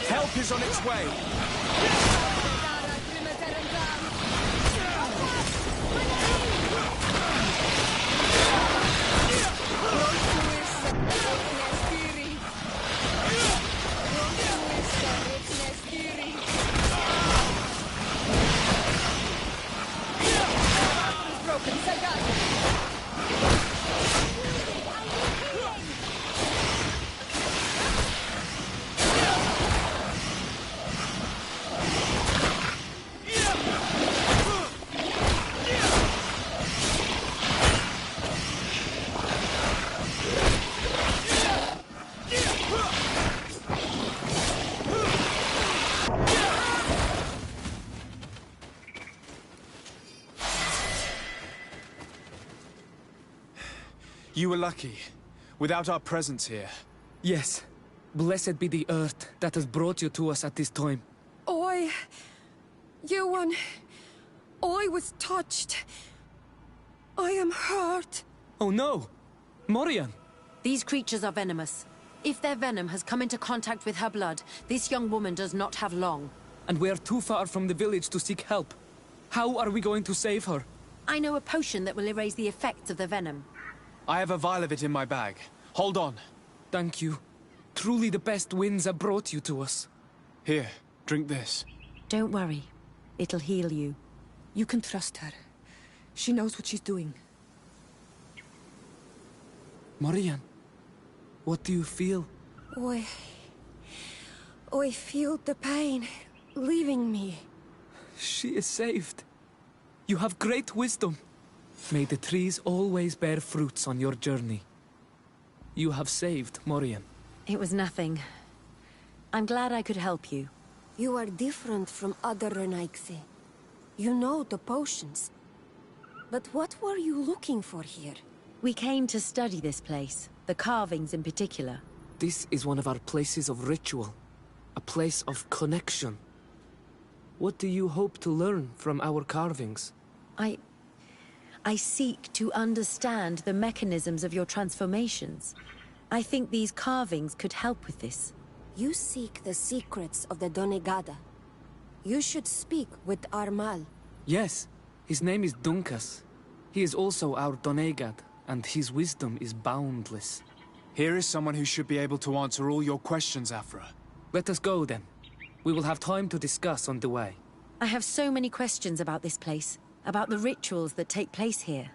Help is on its way! You were lucky. Without our presence here. Yes. Blessed be the earth that has brought you to us at this time. Ewan, I was touched. I am hurt. Oh no! Morian! These creatures are venomous. If their venom has come into contact with her blood, this young woman does not have long. And we are too far from the village to seek help. How are we going to save her? I know a potion that will erase the effects of the venom. I have a vial of it in my bag. Hold on. Thank you. Truly the best winds have brought you to us. Here, drink this. Don't worry. It'll heal you. You can trust her. She knows what she's doing. Morian, what do you feel? I feel the pain leaving me. She is saved. You have great wisdom. May the trees always bear fruits on your journey. You have saved Morian. It was nothing. I'm glad I could help you. You are different from other Renaigse. You know the potions. But what were you looking for here? We came to study this place, the carvings in particular. This is one of our places of ritual. A place of connection. What do you hope to learn from our carvings? I seek to understand the mechanisms of your transformations. I think these carvings could help with this. You seek the secrets of the Donegada. You should speak with Armal. Yes, his name is Dunkas. He is also our Donegad, and his wisdom is boundless. Here is someone who should be able to answer all your questions, Afra. Let us go, then. We will have time to discuss on the way. I have so many questions about this place, about the rituals that take place here.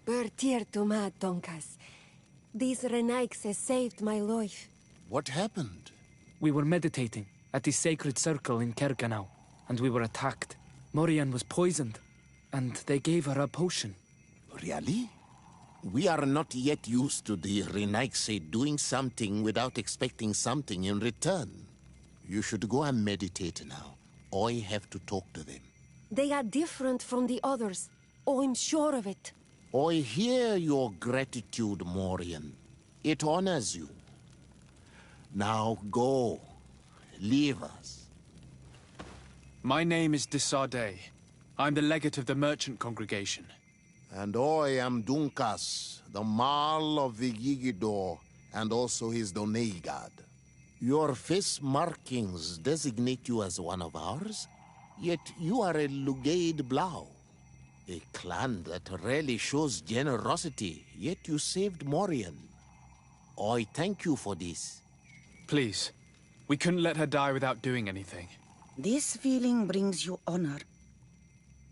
Bertir to ma, Donkas. These Renaigse saved my life. What happened? We were meditating at the sacred circle in Kerganau, and we were attacked. Morian was poisoned, and they gave her a potion. Really? We are not yet used to the Renaigse doing something without expecting something in return. You should go and meditate now. I have to talk to them. They are different from the others. Oh, I'm sure of it. I hear your gratitude, Morian. It honors you. Now go. Leave us. My name is Desardet. I'm the legate of the merchant congregation. And I am Dunkas, the Marl of the Gigidor, and also his Donegad. Your face markings designate you as one of ours, yet you are a Lugaid Blau. A clan that rarely shows generosity, yet you saved Morian. I thank you for this. Please, we couldn't let her die without doing anything. This feeling brings you honor.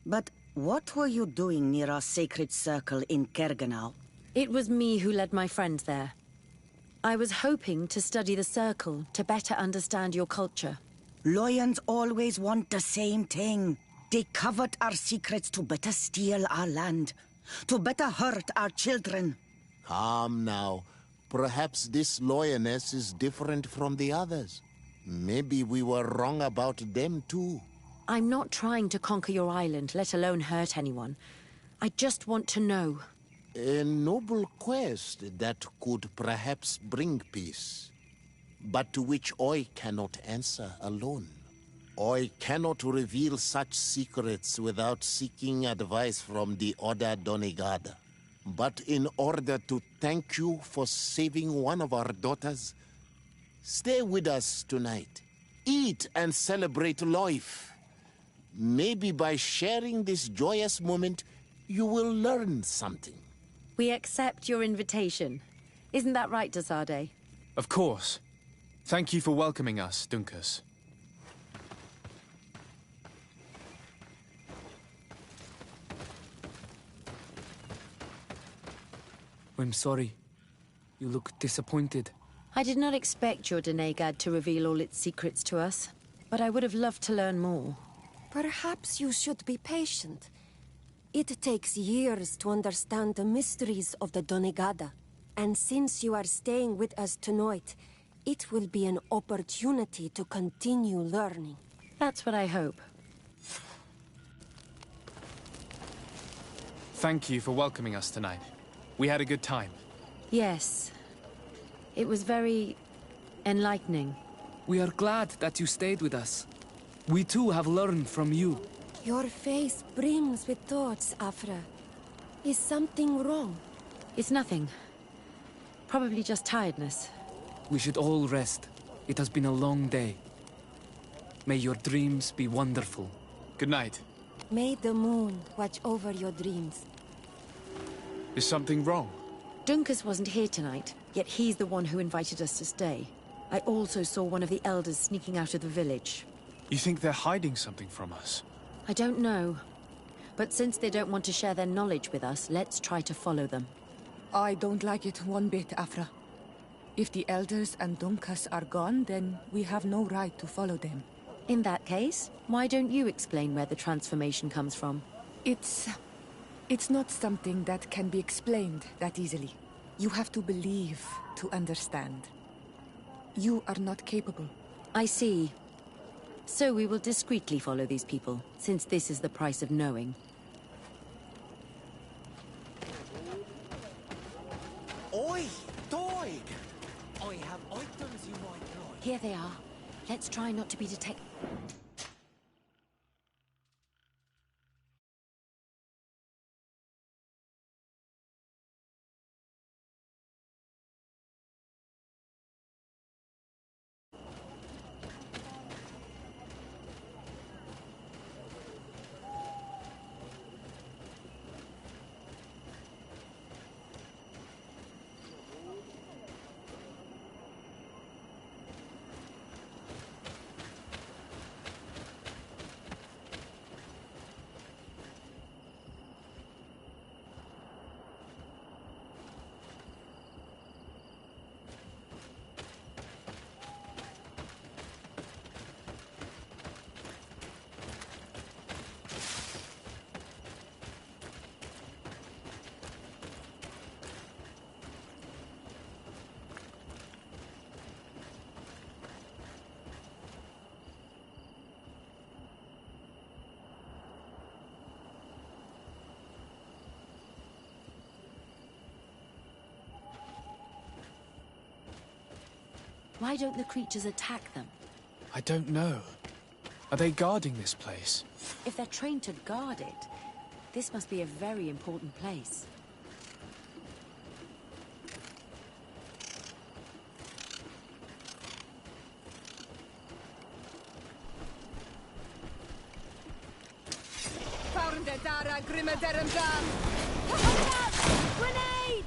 But what were you doing near our sacred circle in Kerganau? It was me who led my friends there. I was hoping to study the circle to better understand your culture. Lions always want the same thing. They covet our secrets to better steal our land, to better hurt our children. Calm now. Perhaps this lioness is different from the others. Maybe we were wrong about them too. I'm not trying to conquer your island, let alone hurt anyone. I just want to know. A noble quest that could perhaps bring peace, but to which I cannot answer alone. I cannot reveal such secrets without seeking advice from the Order Donegada. But in order to thank you for saving one of our daughters, stay with us tonight. Eat and celebrate life. Maybe by sharing this joyous moment, you will learn something. We accept your invitation. Isn't that right, Desade? Of course. Thank you for welcoming us, Dunkus. I'm sorry. You look disappointed. I did not expect your Denegad to reveal all its secrets to us, but I would have loved to learn more. Perhaps you should be patient. It takes years to understand the mysteries of the Donegada. And since you are staying with us tonight, it will be an opportunity to continue learning. That's what I hope. Thank you for welcoming us tonight. We had a good time. Yes. It was very enlightening. We are glad that you stayed with us. We too have learned from you. Your face brims with thoughts, Afra. Is something wrong? It's nothing. Probably just tiredness. We should all rest. It has been a long day. May your dreams be wonderful. Good night. May the moon watch over your dreams. Is something wrong? Dunkus wasn't here tonight, yet he's the one who invited us to stay. I also saw one of the elders sneaking out of the village. You think they're hiding something from us? I don't know. But since they don't want to share their knowledge with us, let's try to follow them. I don't like it one bit, Afra. If the elders and Dunkus are gone, then we have no right to follow them. In that case, why don't you explain where the transformation comes from? It's not something that can be explained that easily. You have to believe to understand. You are not capable. I see. So we will discreetly follow these people, since this is the price of knowing. Oi, Doig! I have items you might like. Here they are. Let's try not to be detected. Why don't the creatures attack them? I don't know. Are they guarding this place? If they're trained to guard it, this must be a very important place. Grenade!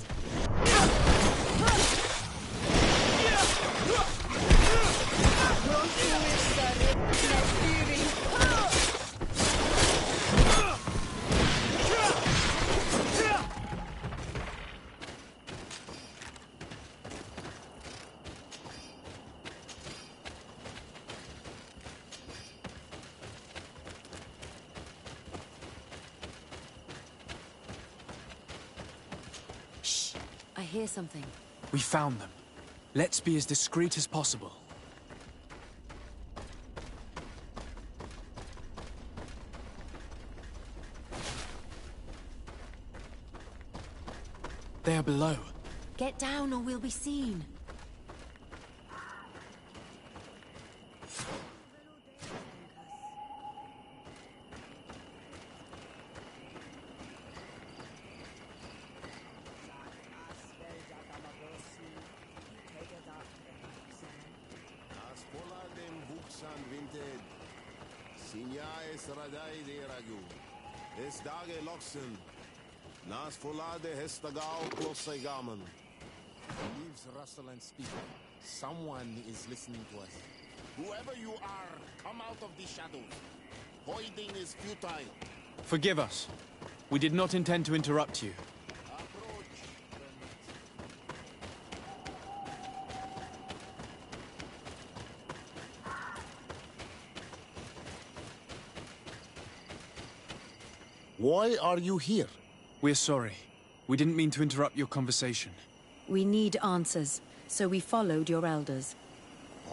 Shh! I hear something. We found them. Let's be as discreet as possible. They are below. Get down or we'll be seen. Nas volade hestagao klosaigaman. Leaves rustle and speak. Someone is listening to us. Whoever you are, come out of the shadows. Hiding is futile. Forgive us. We did not intend to interrupt you. Why are you here? We're sorry. We didn't mean to interrupt your conversation. We need answers, so we followed your elders.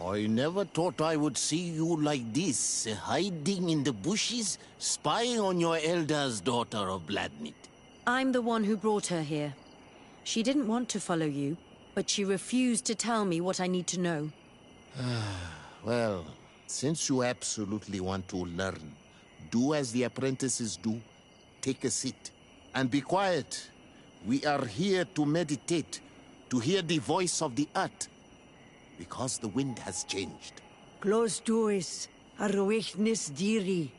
I never thought I would see you like this, hiding in the bushes, spying on your elder's daughter of Bladnit. I'm the one who brought her here. She didn't want to follow you, but she refused to tell me what I need to know. Well, since you absolutely want to learn, do as the apprentices do. Take a seat. And be quiet. We are here to meditate, to hear the voice of the earth. Because the wind has changed. Close to us, Arwechnis Diri.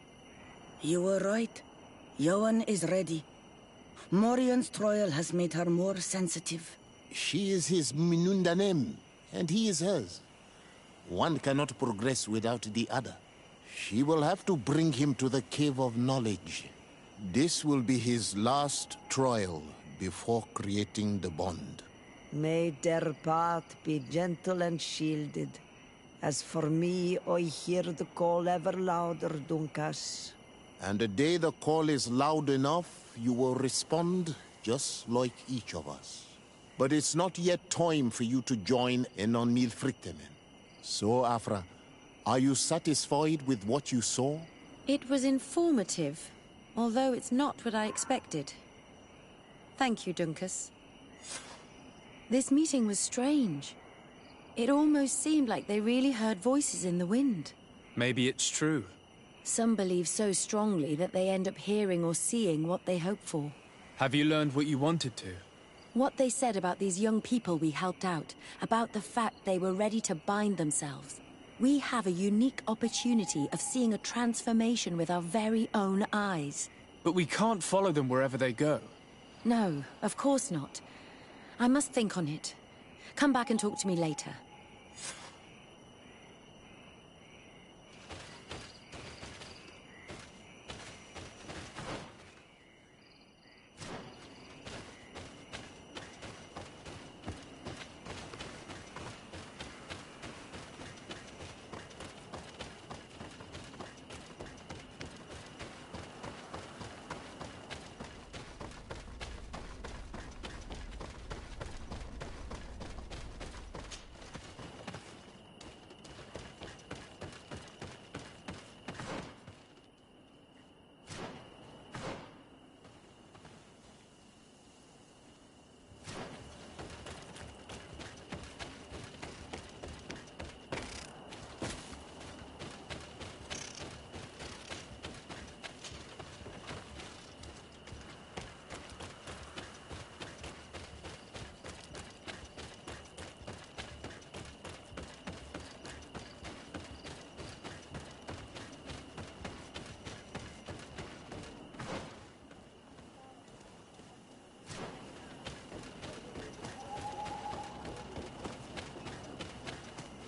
You were right. Johan is ready. Morian's trial has made her more sensitive. She is his Minundanem, and he is hers. One cannot progress without the other. She will have to bring him to the Cave of Knowledge. This will be his last trial before creating the bond. May their path be gentle and shielded. As for me, I hear the call ever louder, Dunkas. And the day the call is loud enough, you will respond just like each of us. But it's not yet time for you to join in on Milfrichtemen. So, Afra, are you satisfied with what you saw? It was informative, although it's not what I expected. Thank you, Dunkas. This meeting was strange. It almost seemed like they really heard voices in the wind. Maybe it's true. Some believe so strongly that they end up hearing or seeing what they hope for. Have you learned what you wanted to? What they said about these young people we helped out, about the fact they were ready to bind themselves. We have a unique opportunity of seeing a transformation with our very own eyes. But we can't follow them wherever they go. No, of course not. I must think on it. Come back and talk to me later.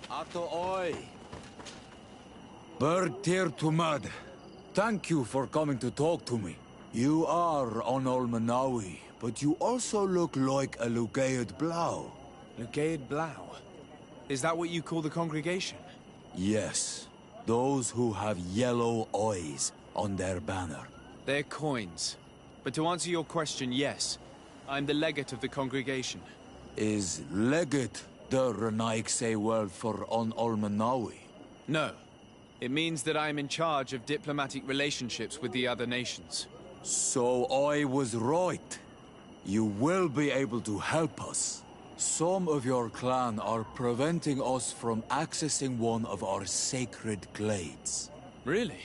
Ato oi! Bird tear to mud. Thank you for coming to talk to me. You are on Olmanawi, but you also look like a Lugaid Blau. Lugaid Blau? Is that what you call the congregation? Yes. Those who have yellow eyes on their banner. They're coins. But to answer your question, yes. I'm the legate of the congregation. Is legate the Renaigse word for on Olmanawi? No. It means that I am in charge of diplomatic relationships with the other nations. So I was right. You will be able to help us. Some of your clan are preventing us from accessing one of our sacred glades. Really?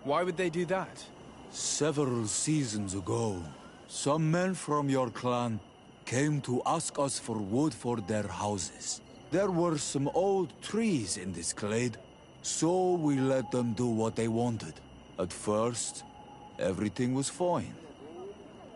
Why would they do that? Several seasons ago, some men from your clan came to ask us for wood for their houses. There were some old trees in this glade, so we let them do what they wanted. At first, everything was fine.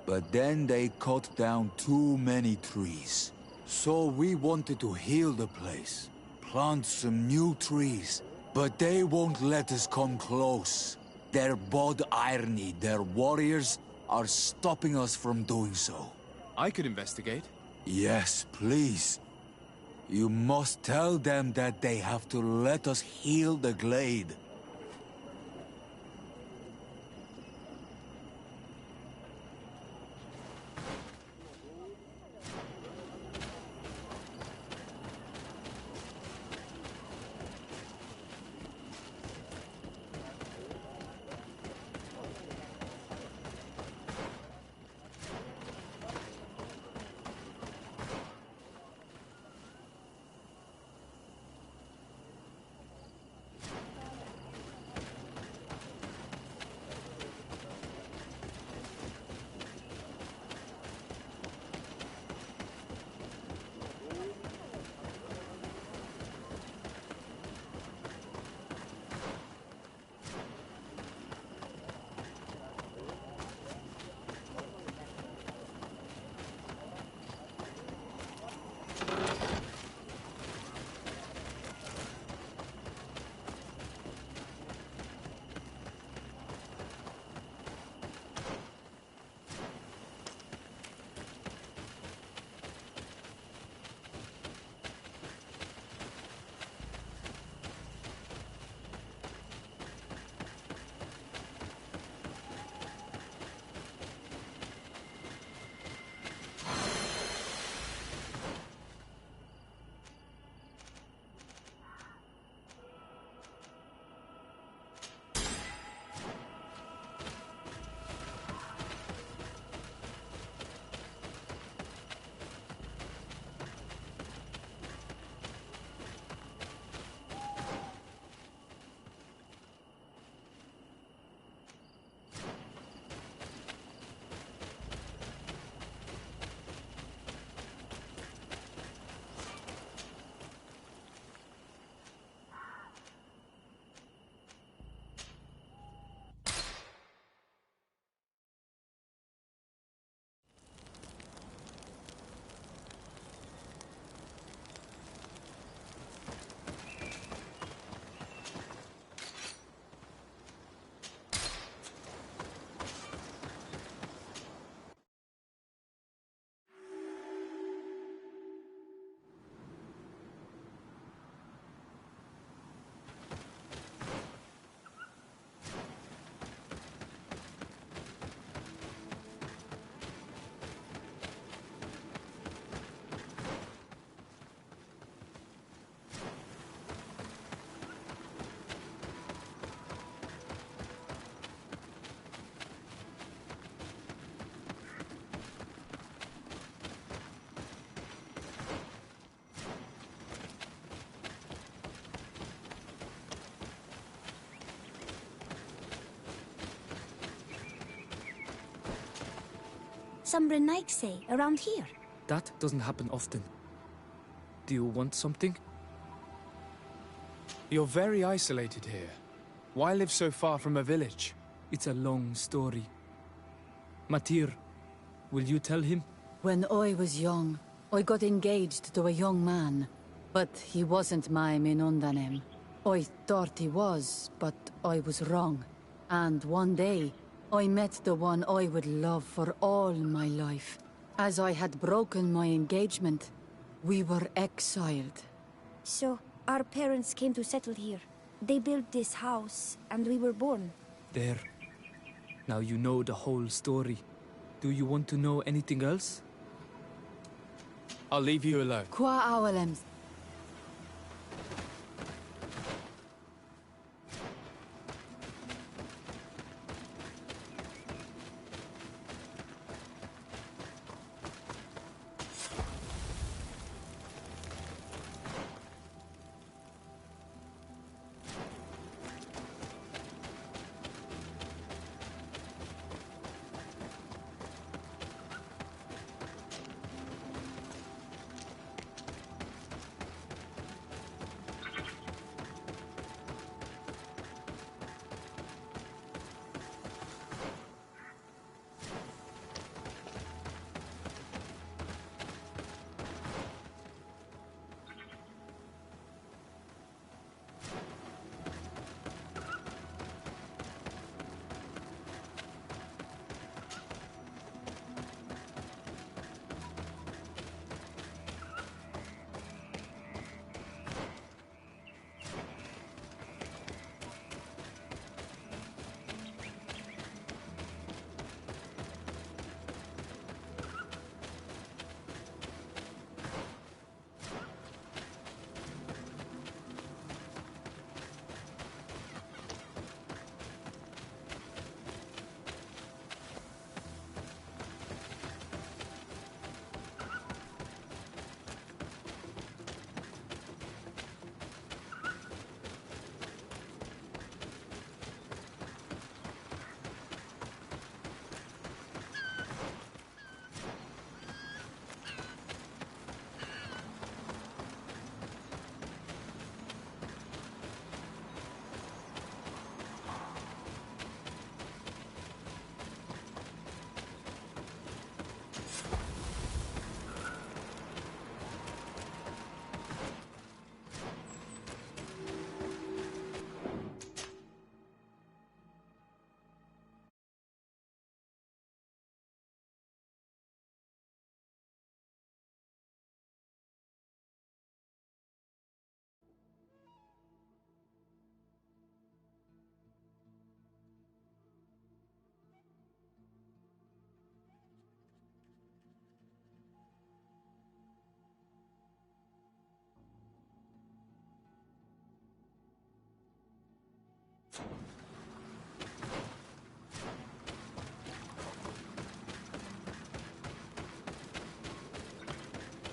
But then they cut down too many trees. So we wanted to heal the place, plant some new trees, but they won't let us come close. Their bod irony, their warriors, are stopping us from doing so. I could investigate. Yes, please. You must tell them that they have to let us heal the glade. Some Renaigse around here. That doesn't happen often. Do you want something? You're very isolated here. Why live so far from a village? It's a long story. Matir, will you tell him? When I was young, I got engaged to a young man. But he wasn't my Minundanem. I thought he was, but I was wrong. And one day, I met the one I would love for all my life. As I had broken my engagement, we were exiled. So, our parents came to settle here. They built this house, and we were born. There. Now you know the whole story. Do you want to know anything else? I'll leave you alone. Qua awalems.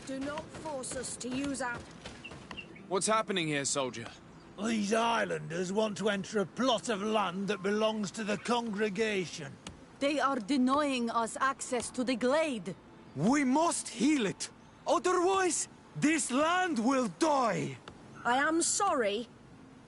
Do not force us to use our... What's happening here, soldier? These islanders want to enter a plot of land that belongs to the congregation. They are denying us access to the glade. We must heal it. Otherwise, this land will die. I am sorry,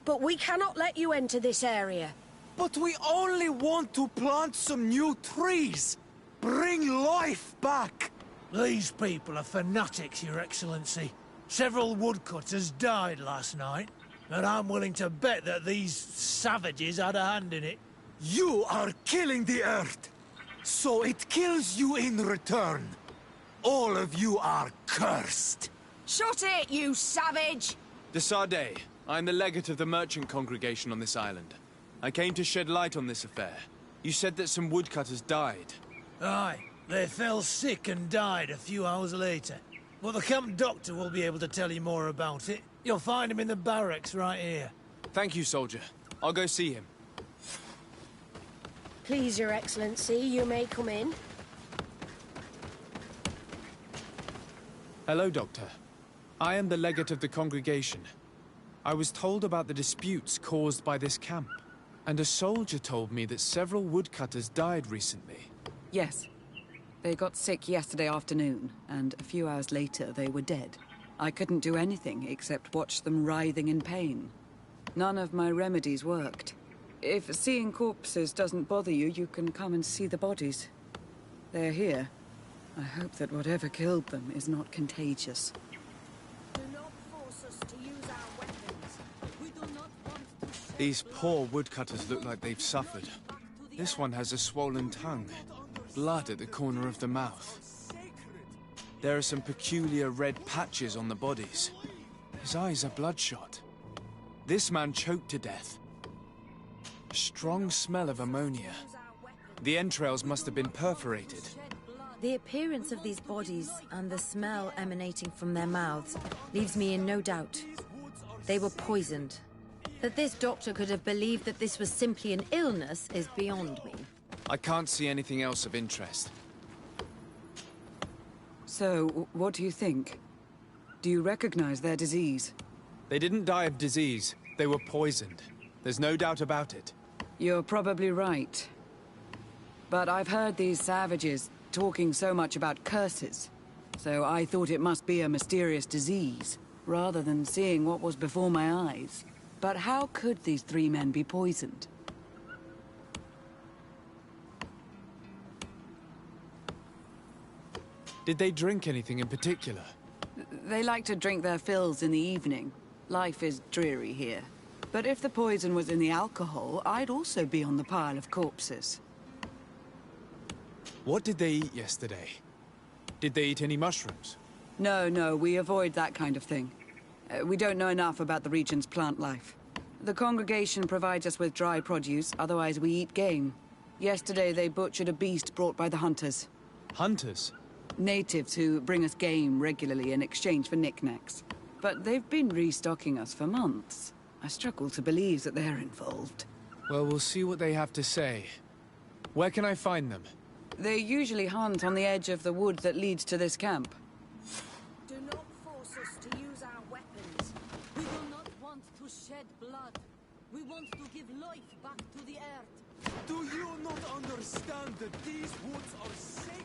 but we cannot let you enter this area. But we only want to plant some new trees. Bring life back. These people are fanatics, Your Excellency. Several woodcutters died last night, and I'm willing to bet that these savages had a hand in it. You are killing the earth, so it kills you in return. All of you are cursed. Shut it, you savage! De Sardet, I'm the legate of the merchant congregation on this island. I came to shed light on this affair. You said that some woodcutters died. Aye, they fell sick and died a few hours later. Well, the camp doctor will be able to tell you more about it. You'll find him in the barracks right here. Thank you, soldier. I'll go see him. Please, Your Excellency, you may come in. Hello, Doctor. I am the legate of the congregation. I was told about the disputes caused by this camp, and a soldier told me that several woodcutters died recently. Yes. They got sick yesterday afternoon, and a few hours later they were dead. I couldn't do anything except watch them writhing in pain. None of my remedies worked. If seeing corpses doesn't bother you, you can come and see the bodies. They're here. I hope that whatever killed them is not contagious. Do not force us to use our weapons. We do not want to... These poor woodcutters look like they've suffered. This one has a swollen tongue, blood at the corner of the mouth. There are some peculiar red patches on the bodies. His eyes are bloodshot. This man choked to death. A strong smell of ammonia. The entrails must have been perforated. The appearance of these bodies and the smell emanating from their mouths leaves me in no doubt. They were poisoned. That this doctor could have believed that this was simply an illness is beyond me. I can't see anything else of interest. So, what do you think? Do you recognize their disease? They didn't die of disease. They were poisoned. There's no doubt about it. You're probably right. But I've heard these savages talking so much about curses, so I thought it must be a mysterious disease, rather than seeing what was before my eyes. But how could these three men be poisoned? Did they drink anything in particular? They like to drink their fills in the evening. Life is dreary here. But if the poison was in the alcohol, I'd also be on the pile of corpses. What did they eat yesterday? Did they eat any mushrooms? No, we avoid that kind of thing. We don't know enough about the region's plant life. The congregation provides us with dry produce, otherwise we eat game. Yesterday they butchered a beast brought by the hunters. Hunters? Natives who bring us game regularly in exchange for knickknacks. But they've been restocking us for months. I struggle to believe that they're involved. Well, we'll see what they have to say. Where can I find them? They usually hunt on the edge of the wood that leads to this camp. Do not force us to use our weapons. We do not want to shed blood. We want to give life back to the earth. Do you not understand that these woods are sacred?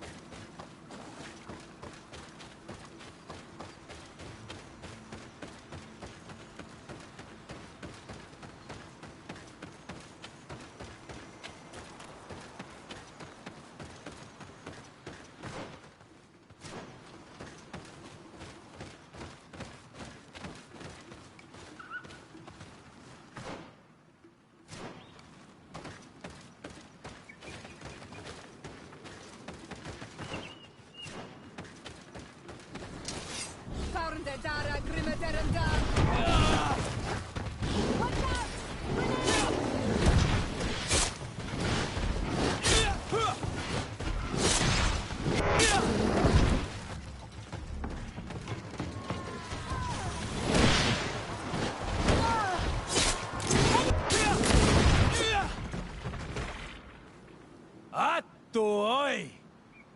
Atoi!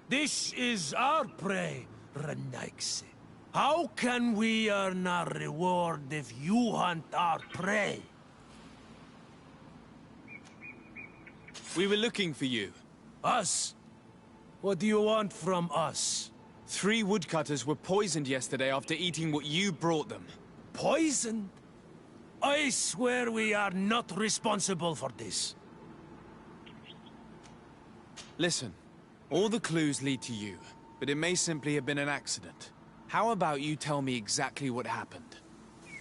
This is our prey, Renaigse. How can we earn our reward if you hunt our prey? We were looking for you. Us? What do you want from us? 3 woodcutters were poisoned yesterday after eating what you brought them. Poisoned? I swear we are not responsible for this. Listen, all the clues lead to you, but it may simply have been an accident. How about you tell me exactly what happened?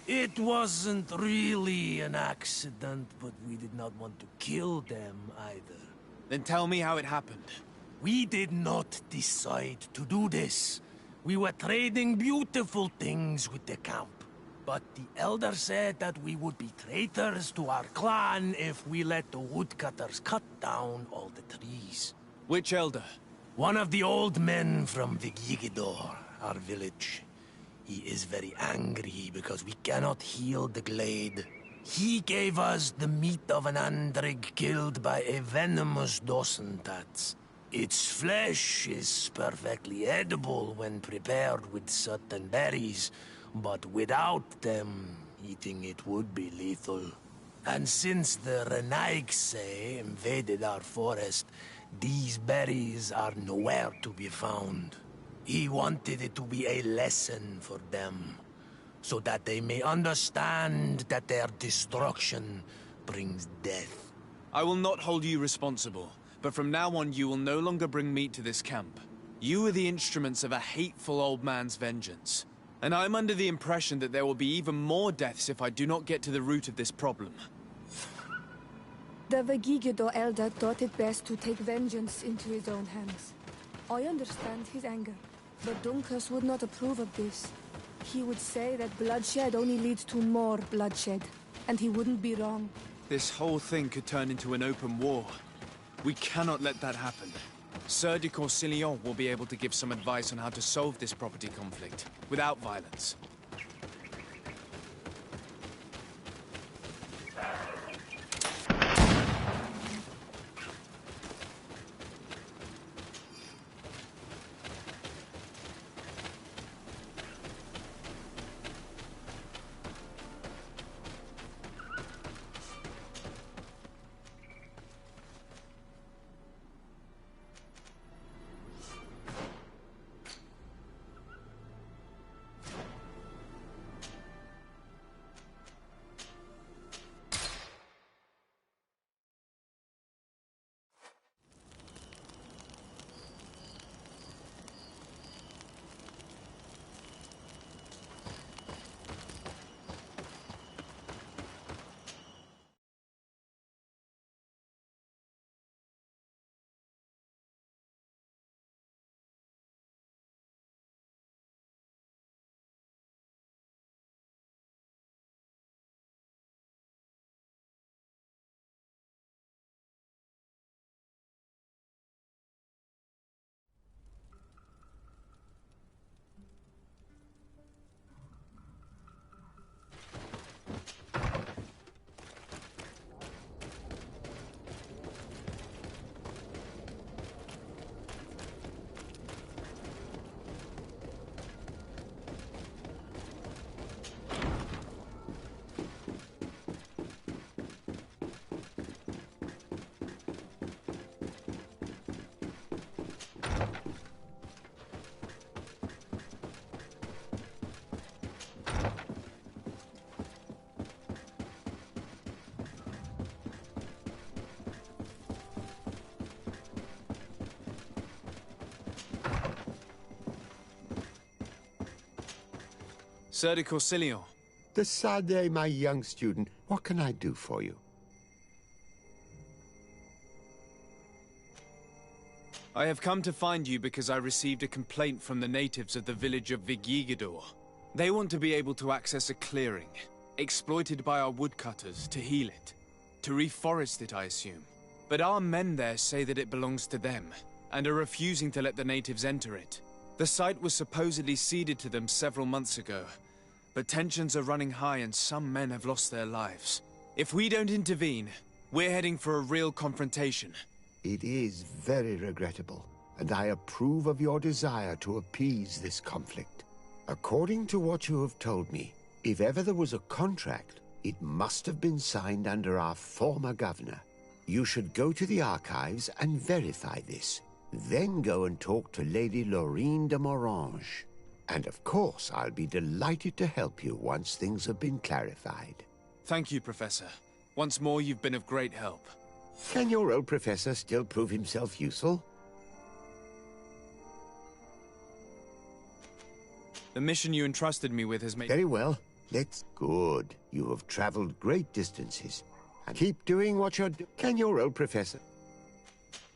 It wasn't really an accident, but we did not want to kill them either. Then tell me how it happened. We did not decide to do this. We were trading beautiful things with the camp. But the elder said that we would be traitors to our clan if we let the woodcutters cut down all the trees. Which elder? One of the old men from Vigigidor, our village. He is very angry because we cannot heal the glade. He gave us the meat of an andrig killed by a venomous dosentats. Its flesh is perfectly edible when prepared with certain berries, but without them, eating it would be lethal. And since the Renaigse invaded our forest, these berries are nowhere to be found. He wanted it to be a lesson for them, so that they may understand that their destruction brings death. I will not hold you responsible, but from now on you will no longer bring meat to this camp. You are the instruments of a hateful old man's vengeance. And I'm under the impression that there will be even more deaths if I do not get to the root of this problem. The Vegigido elder thought it best to take vengeance into his own hands. I understand his anger, but Dunkus would not approve of this. He would say that bloodshed only leads to more bloodshed, and he wouldn't be wrong. This whole thing could turn into an open war. We cannot let that happen. Sir de Corsillon will be able to give some advice on how to solve this property conflict, without violence. Sir de Corsillon. De Sade, my young student, what can I do for you? I have come to find you because I received a complaint from the natives of the village of Vigigidor. They want to be able to access a clearing, exploited by our woodcutters, to heal it. To reforest it, I assume. But our men there say that it belongs to them, and are refusing to let the natives enter it. The site was supposedly ceded to them several months ago, but tensions are running high and some men have lost their lives. If we don't intervene, we're heading for a real confrontation. It is very regrettable, and I approve of your desire to appease this conflict. According to what you have told me, if ever there was a contract, it must have been signed under our former governor. You should go to the archives and verify this. Then go and talk to Lady Laurine de Morange. And of course, I'll be delighted to help you once things have been clarified. Thank you, Professor. Once more, you've been of great help. Can your old professor still prove himself useful? The mission you entrusted me with has made... Very well. Let's... Good. You have traveled great distances. And keep doing what you're doing. Can your old professor...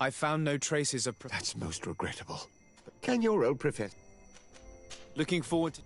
I found no traces of... That's most regrettable. Can your old professor... Looking forward to...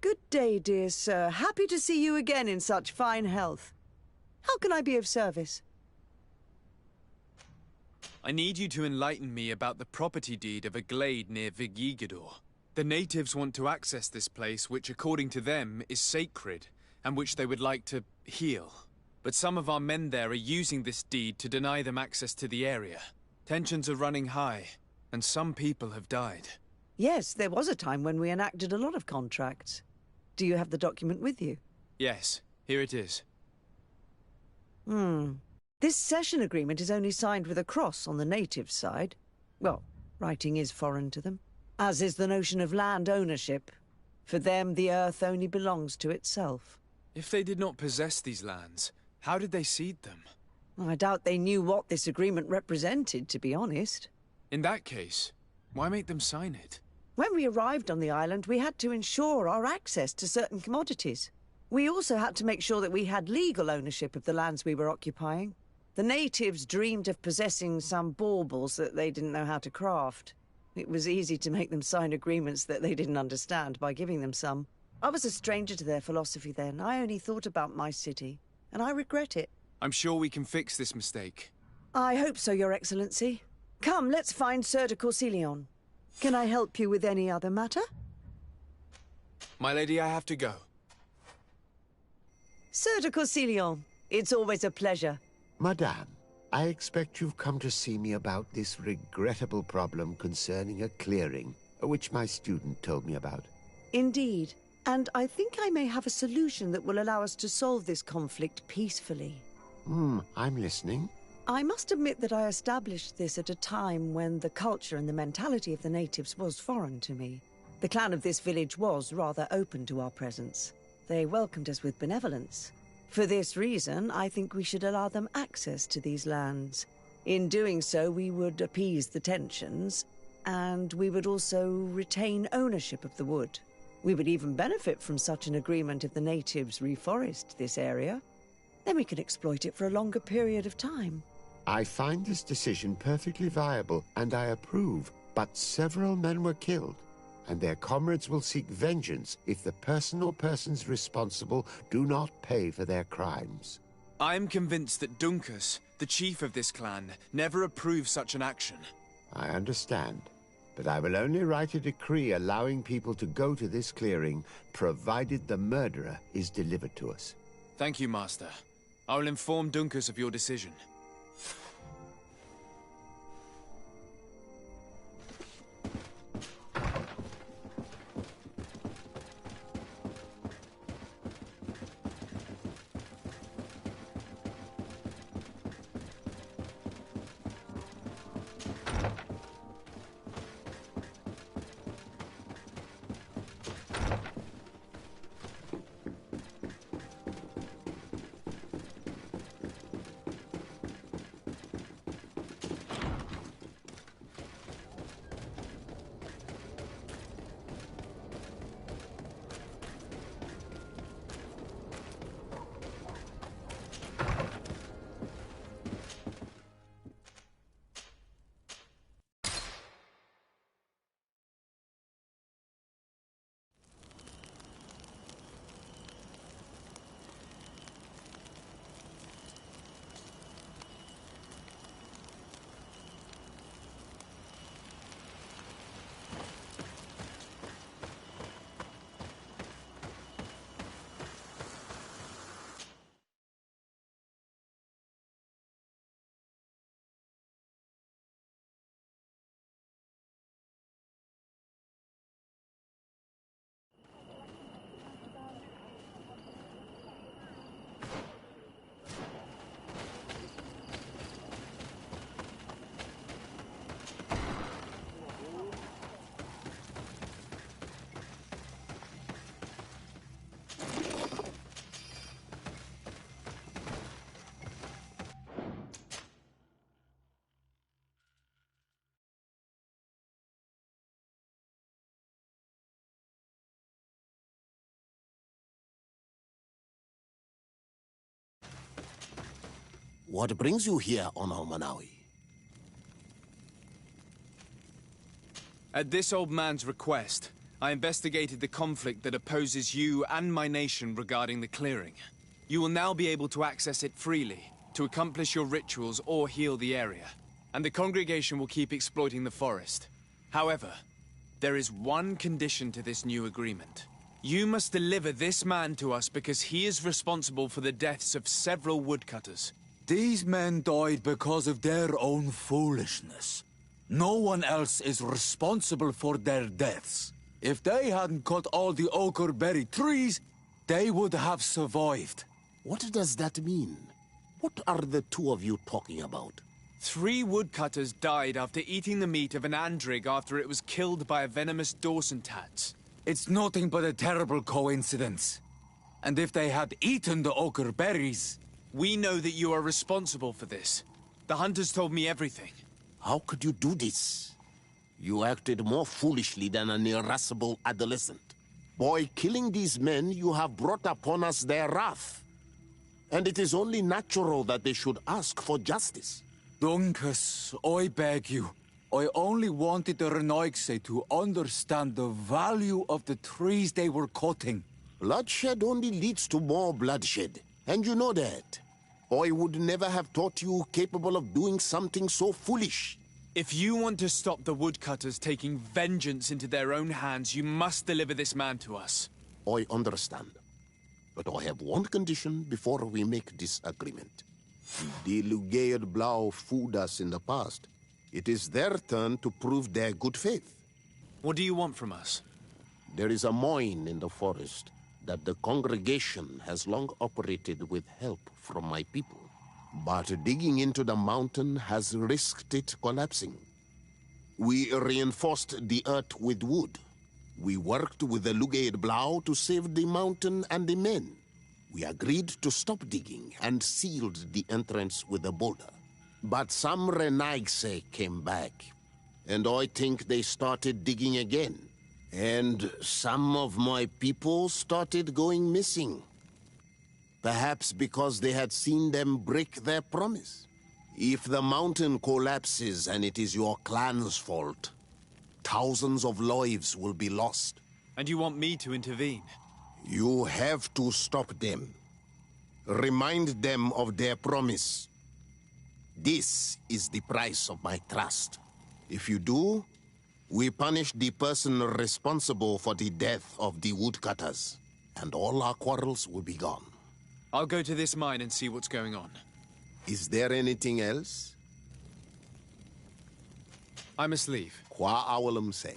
Good day, dear sir. Happy to see you again in such fine health. How can I be of service? I need you to enlighten me about the property deed of a glade near Vigigidor. The natives want to access this place, which according to them is sacred, and which they would like to heal. But some of our men there are using this deed to deny them access to the area. Tensions are running high, and some people have died. Yes, there was a time when we enacted a lot of contracts. Do you have the document with you? Yes, here it is. This cession agreement is only signed with a cross on the native side. Well, writing is foreign to them, as is the notion of land ownership. For them, the earth only belongs to itself. If they did not possess these lands, how did they cede them? I doubt they knew what this agreement represented, to be honest. In that case, why make them sign it? When we arrived on the island, we had to ensure our access to certain commodities. We also had to make sure that we had legal ownership of the lands we were occupying. The natives dreamed of possessing some baubles that they didn't know how to craft. It was easy to make them sign agreements that they didn't understand by giving them some. I was a stranger to their philosophy then. I only thought about my city, and I regret it. I'm sure we can fix this mistake. I hope so, Your Excellency. Come, let's find Sir de Corsilion. Can I help you with any other matter? My lady, I have to go. Sir de Corsilion, it's always a pleasure. Madame, I expect you've come to see me about this regrettable problem concerning a clearing, which my student told me about. Indeed. And I think I may have a solution that will allow us to solve this conflict peacefully. I'm listening. I must admit that I established this at a time when the culture and the mentality of the natives was foreign to me. The clan of this village was rather open to our presence. They welcomed us with benevolence. For this reason, I think we should allow them access to these lands. In doing so, we would appease the tensions, and we would also retain ownership of the wood. We would even benefit from such an agreement if the natives reforest this area. Then we could exploit it for a longer period of time. I find this decision perfectly viable, and I approve, but several men were killed, and their comrades will seek vengeance if the person or persons responsible do not pay for their crimes. I am convinced that Dunkus, the chief of this clan, never approved such an action. I understand, but I will only write a decree allowing people to go to this clearing, provided the murderer is delivered to us. Thank you, Master. I will inform Dunkus of your decision. What brings you here on Almanawi? At this old man's request, I investigated the conflict that opposes you and my nation regarding the clearing. You will now be able to access it freely, to accomplish your rituals or heal the area. And the congregation will keep exploiting the forest. However, there is one condition to this new agreement. You must deliver this man to us because he is responsible for the deaths of several woodcutters. These men died because of their own foolishness. No one else is responsible for their deaths. If they hadn't cut all the ochreberry trees, they would have survived. What does that mean? What are the two of you talking about? 3 woodcutters died after eating the meat of an andrig after it was killed by a venomous Dawson tat. It's nothing but a terrible coincidence. And if they had eaten the ochreberries... We know that you are responsible for this. The hunters told me everything. How could you do this? You acted more foolishly than an irascible adolescent. By killing these men, you have brought upon us their wrath. And it is only natural that they should ask for justice. Dunkus, I beg you. I only wanted the Renoigse to understand the value of the trees they were cutting. Bloodshed only leads to more bloodshed. And you know that. I would never have thought you capable of doing something so foolish. If you want to stop the woodcutters taking vengeance into their own hands, you must deliver this man to us. I understand. But I have one condition before we make this agreement. The Lugaid Blau fooled us in the past. It is their turn to prove their good faith. What do you want from us? There is a mine in the forest that the congregation has long operated with help from my people. But digging into the mountain has risked it collapsing. We reinforced the earth with wood. We worked with the Lugaid Blau to save the mountain and the men. We agreed to stop digging and sealed the entrance with a boulder. But some Renaigse came back, and I think they started digging again. And some of my people started going missing. Perhaps because they had seen them break their promise. If the mountain collapses and it is your clan's fault, thousands of lives will be lost. And you want me to intervene? You have to stop them. Remind them of their promise. This is the price of my trust. If you do, we punish the person responsible for the death of the woodcutters, and all our quarrels will be gone. I'll go to this mine and see what's going on. Is there anything else? I must leave. Qua awalum say.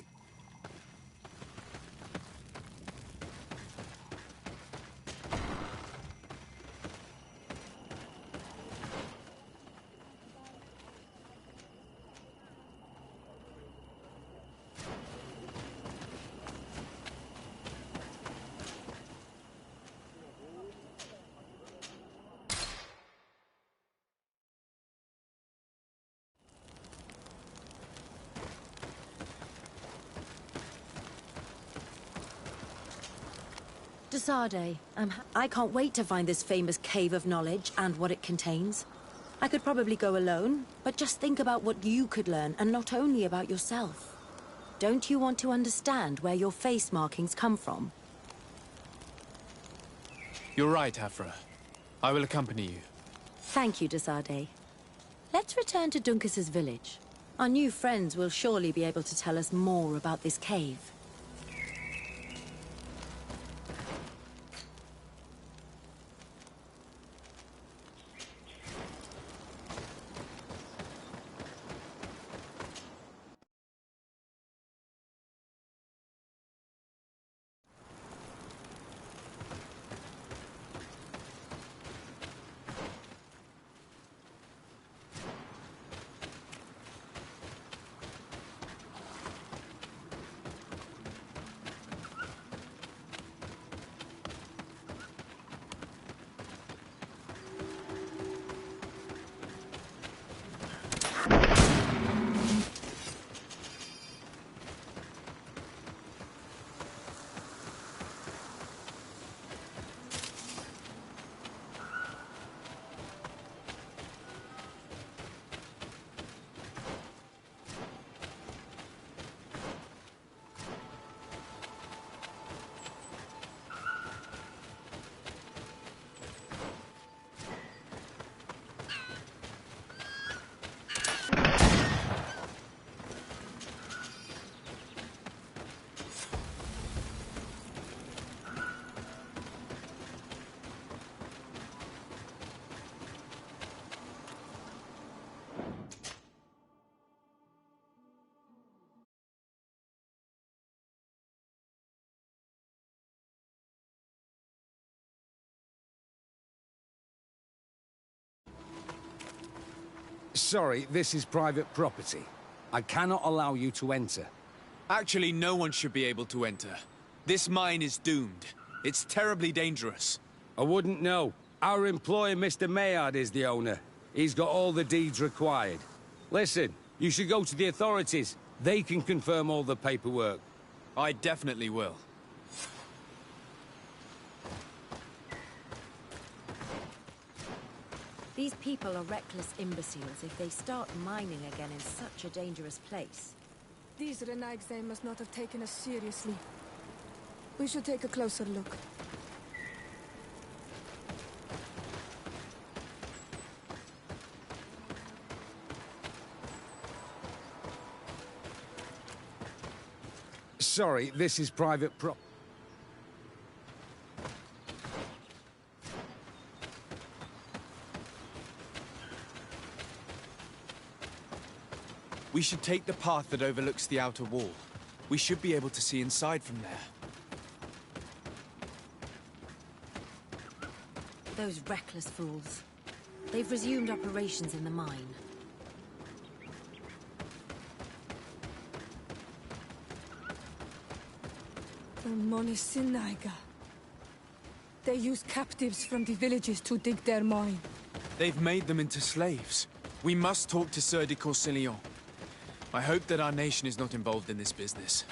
Desade, I can't wait to find this famous cave of knowledge and what it contains. I could probably go alone, but just think about what you could learn, and not only about yourself. Don't you want to understand where your face markings come from? You're right, Afra. I will accompany you. Thank you, Desade. Let's return to Duncas's village. Our new friends will surely be able to tell us more about this cave. Sorry, this is private property. I cannot allow you to enter. Actually, no one should be able to enter. This mine is doomed. It's terribly dangerous. I wouldn't know. Our employer, Mr. Maillard, is the owner. He's got all the deeds required. Listen, you should go to the authorities. They can confirm all the paperwork. I definitely will. These people are reckless imbeciles if they start mining again in such a dangerous place. These Renaigse must not have taken us seriously. We should take a closer look. Sorry, this is private pro... We should take the path that overlooks the outer wall. We should be able to see inside from there. Those reckless fools. They've resumed operations in the mine. The Monisinaga. They use captives from the villages to dig their mine. They've made them into slaves. We must talk to Sieur de Courcillon. I hope that our nation is not involved in this business.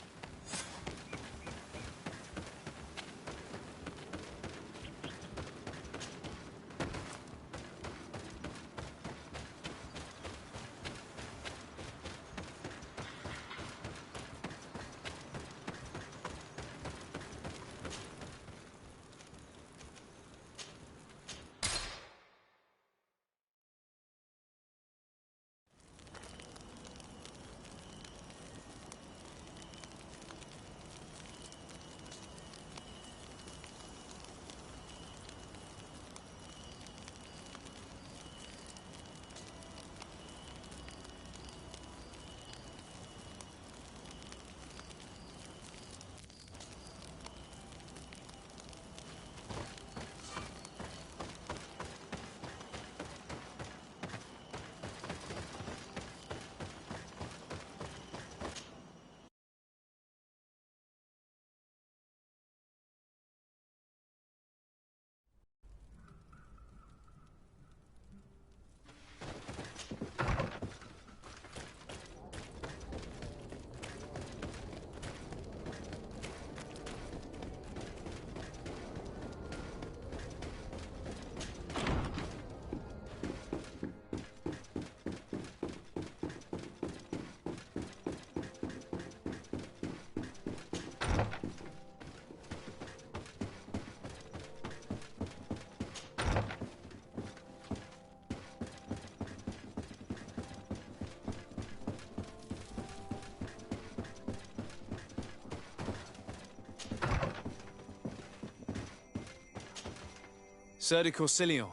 Sieur de Courcillon.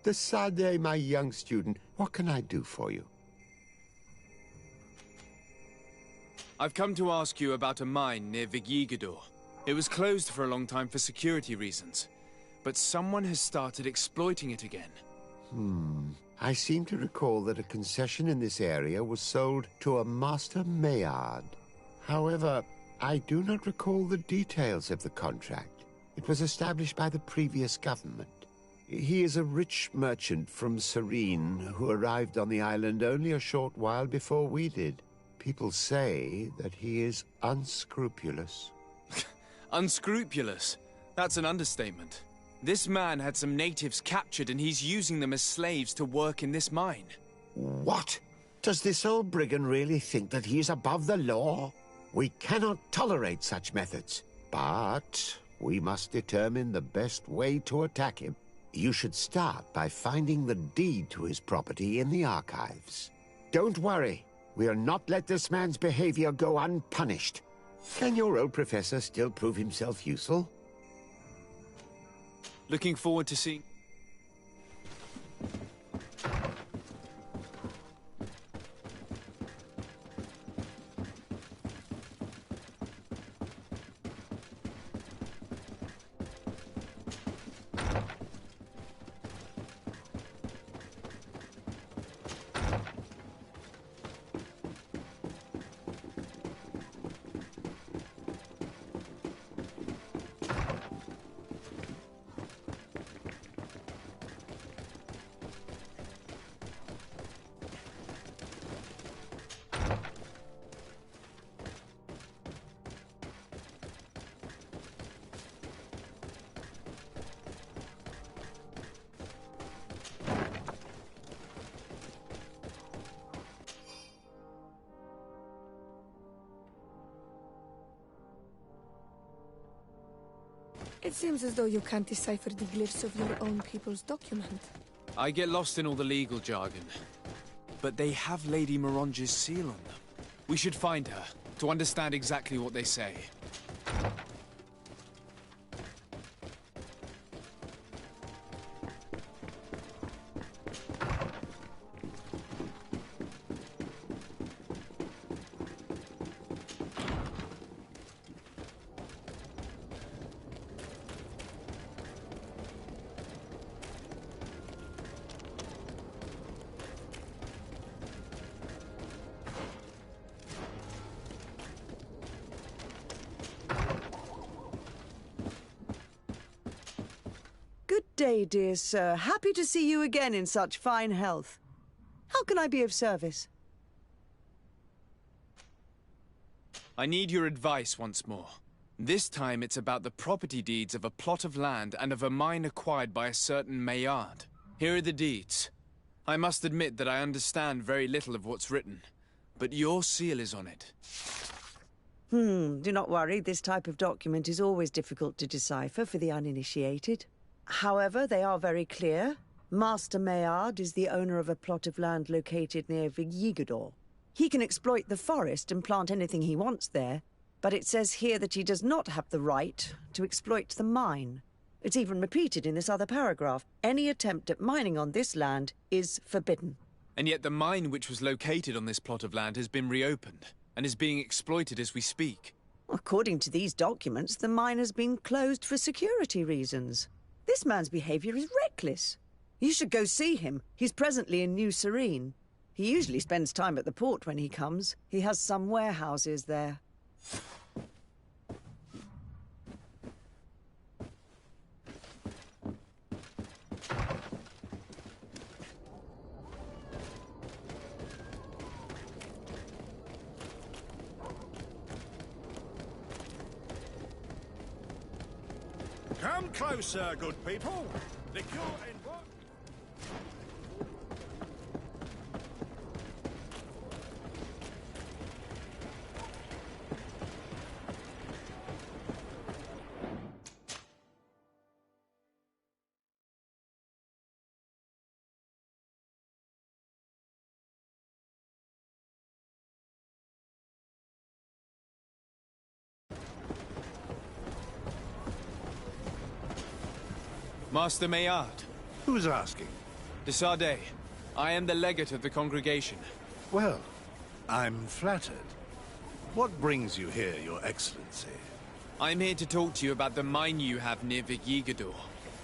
Decidez, my young student. What can I do for you? I've come to ask you about a mine near Vigigador. It was closed for a long time for security reasons, but someone has started exploiting it again. I seem to recall that a concession in this area was sold to a Master Maillard. However, I do not recall the details of the contract. It was established by the previous government. He is a rich merchant from Serene who arrived on the island only a short while before we did. People say that he is unscrupulous. Unscrupulous? That's an understatement. This man had some natives captured and he's using them as slaves to work in this mine. What? Does this old brigand really think that he is above the law? We cannot tolerate such methods, but we must determine the best way to attack him. You should start by finding the deed to his property in the archives. Don't worry. We'll not let this man's behavior go unpunished. Can your old professor still prove himself useful? Looking forward to seeing... It seems as though you can't decipher the glyphs of your own people's document. I get lost in all the legal jargon. But they have Lady Morange's seal on them. We should find her, to understand exactly what they say. day, dear sir. Happy to see you again in such fine health. How can I be of service? I need your advice once more. This time it's about the property deeds of a plot of land and of a mine acquired by a certain Maillard. Here are the deeds. I must admit that I understand very little of what's written, but your seal is on it. Do not worry. This type of document is always difficult to decipher for the uninitiated. However, they are very clear. Master Maillard is the owner of a plot of land located near Vigigador. He can exploit the forest and plant anything he wants there, but it says here that he does not have the right to exploit the mine. It's even repeated in this other paragraph. Any attempt at mining on this land is forbidden. And yet the mine which was located on this plot of land has been reopened and is being exploited as we speak. According to these documents, the mine has been closed for security reasons. This man's behavior is reckless. You should go see him. He's presently in New Serene. He usually spends time at the port when he comes. He has some warehouses there. Come closer, good people. The cure in what? Master Maillard. Who's asking? De Sardet. I am the legate of the congregation. Well, I'm flattered. What brings you here, Your Excellency? I'm here to talk to you about the mine you have near Vigigador.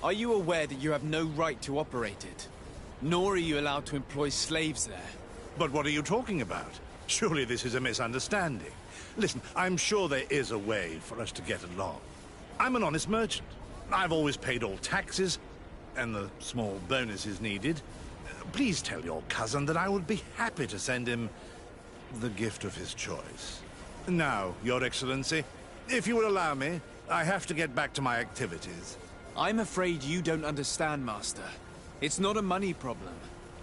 Are you aware that you have no right to operate it? Nor are you allowed to employ slaves there. But what are you talking about? Surely this is a misunderstanding. Listen, I'm sure there is a way for us to get along. I'm an honest merchant. I've always paid all taxes, and the small bonuses needed. Please tell your cousin that I would be happy to send him the gift of his choice. Now, Your Excellency, if you would allow me, I have to get back to my activities. I'm afraid you don't understand, Master. It's not a money problem.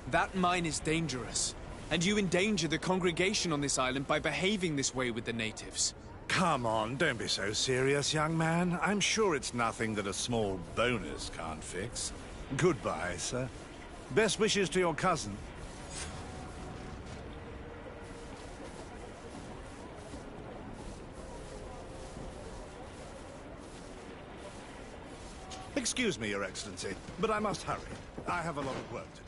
That mine is dangerous, and you endanger the congregation on this island by behaving this way with the natives. Come on, don't be so serious, young man. I'm sure it's nothing that a small bonus can't fix. Goodbye, sir. Best wishes to your cousin. Excuse me, Your Excellency, but I must hurry. I have a lot of work to do.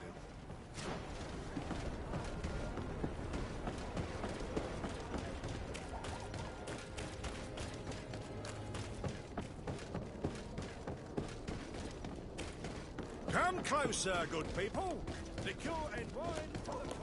Come closer, good people. Liqueur and wine for the...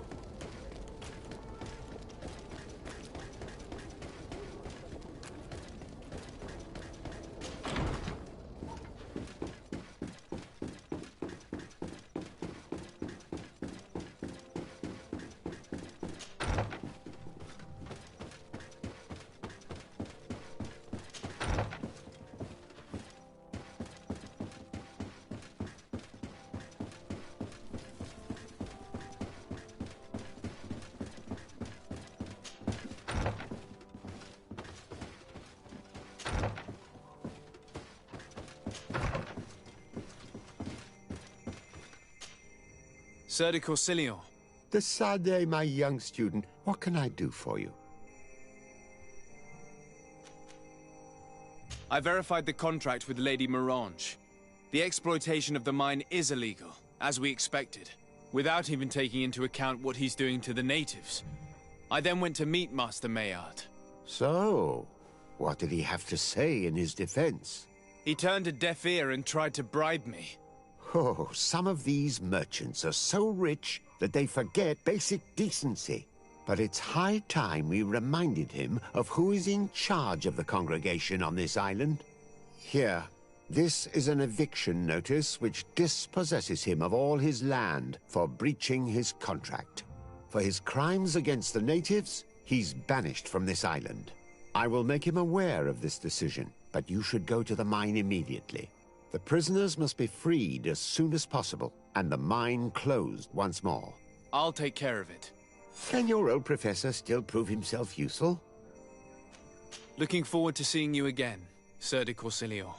Sir de Corsilion. De Sardet, my young student, what can I do for you? I verified the contract with Lady Morange. The exploitation of the mine is illegal, as we expected, without even taking into account what he's doing to the natives. I then went to meet Master Maillard. So, what did he have to say in his defense? He turned a deaf ear and tried to bribe me. Oh, some of these merchants are so rich that they forget basic decency. But it's high time we reminded him of who is in charge of the congregation on this island. Here, This is an eviction notice which dispossesses him of all his land for breaching his contract. For his crimes against the natives, he's banished from this island. I will make him aware of this decision, but you should go to the mine immediately. The prisoners must be freed as soon as possible, and the mine closed once more. I'll take care of it. Can your old professor still prove himself useful? Looking forward to seeing you again, Sir de Corsilio.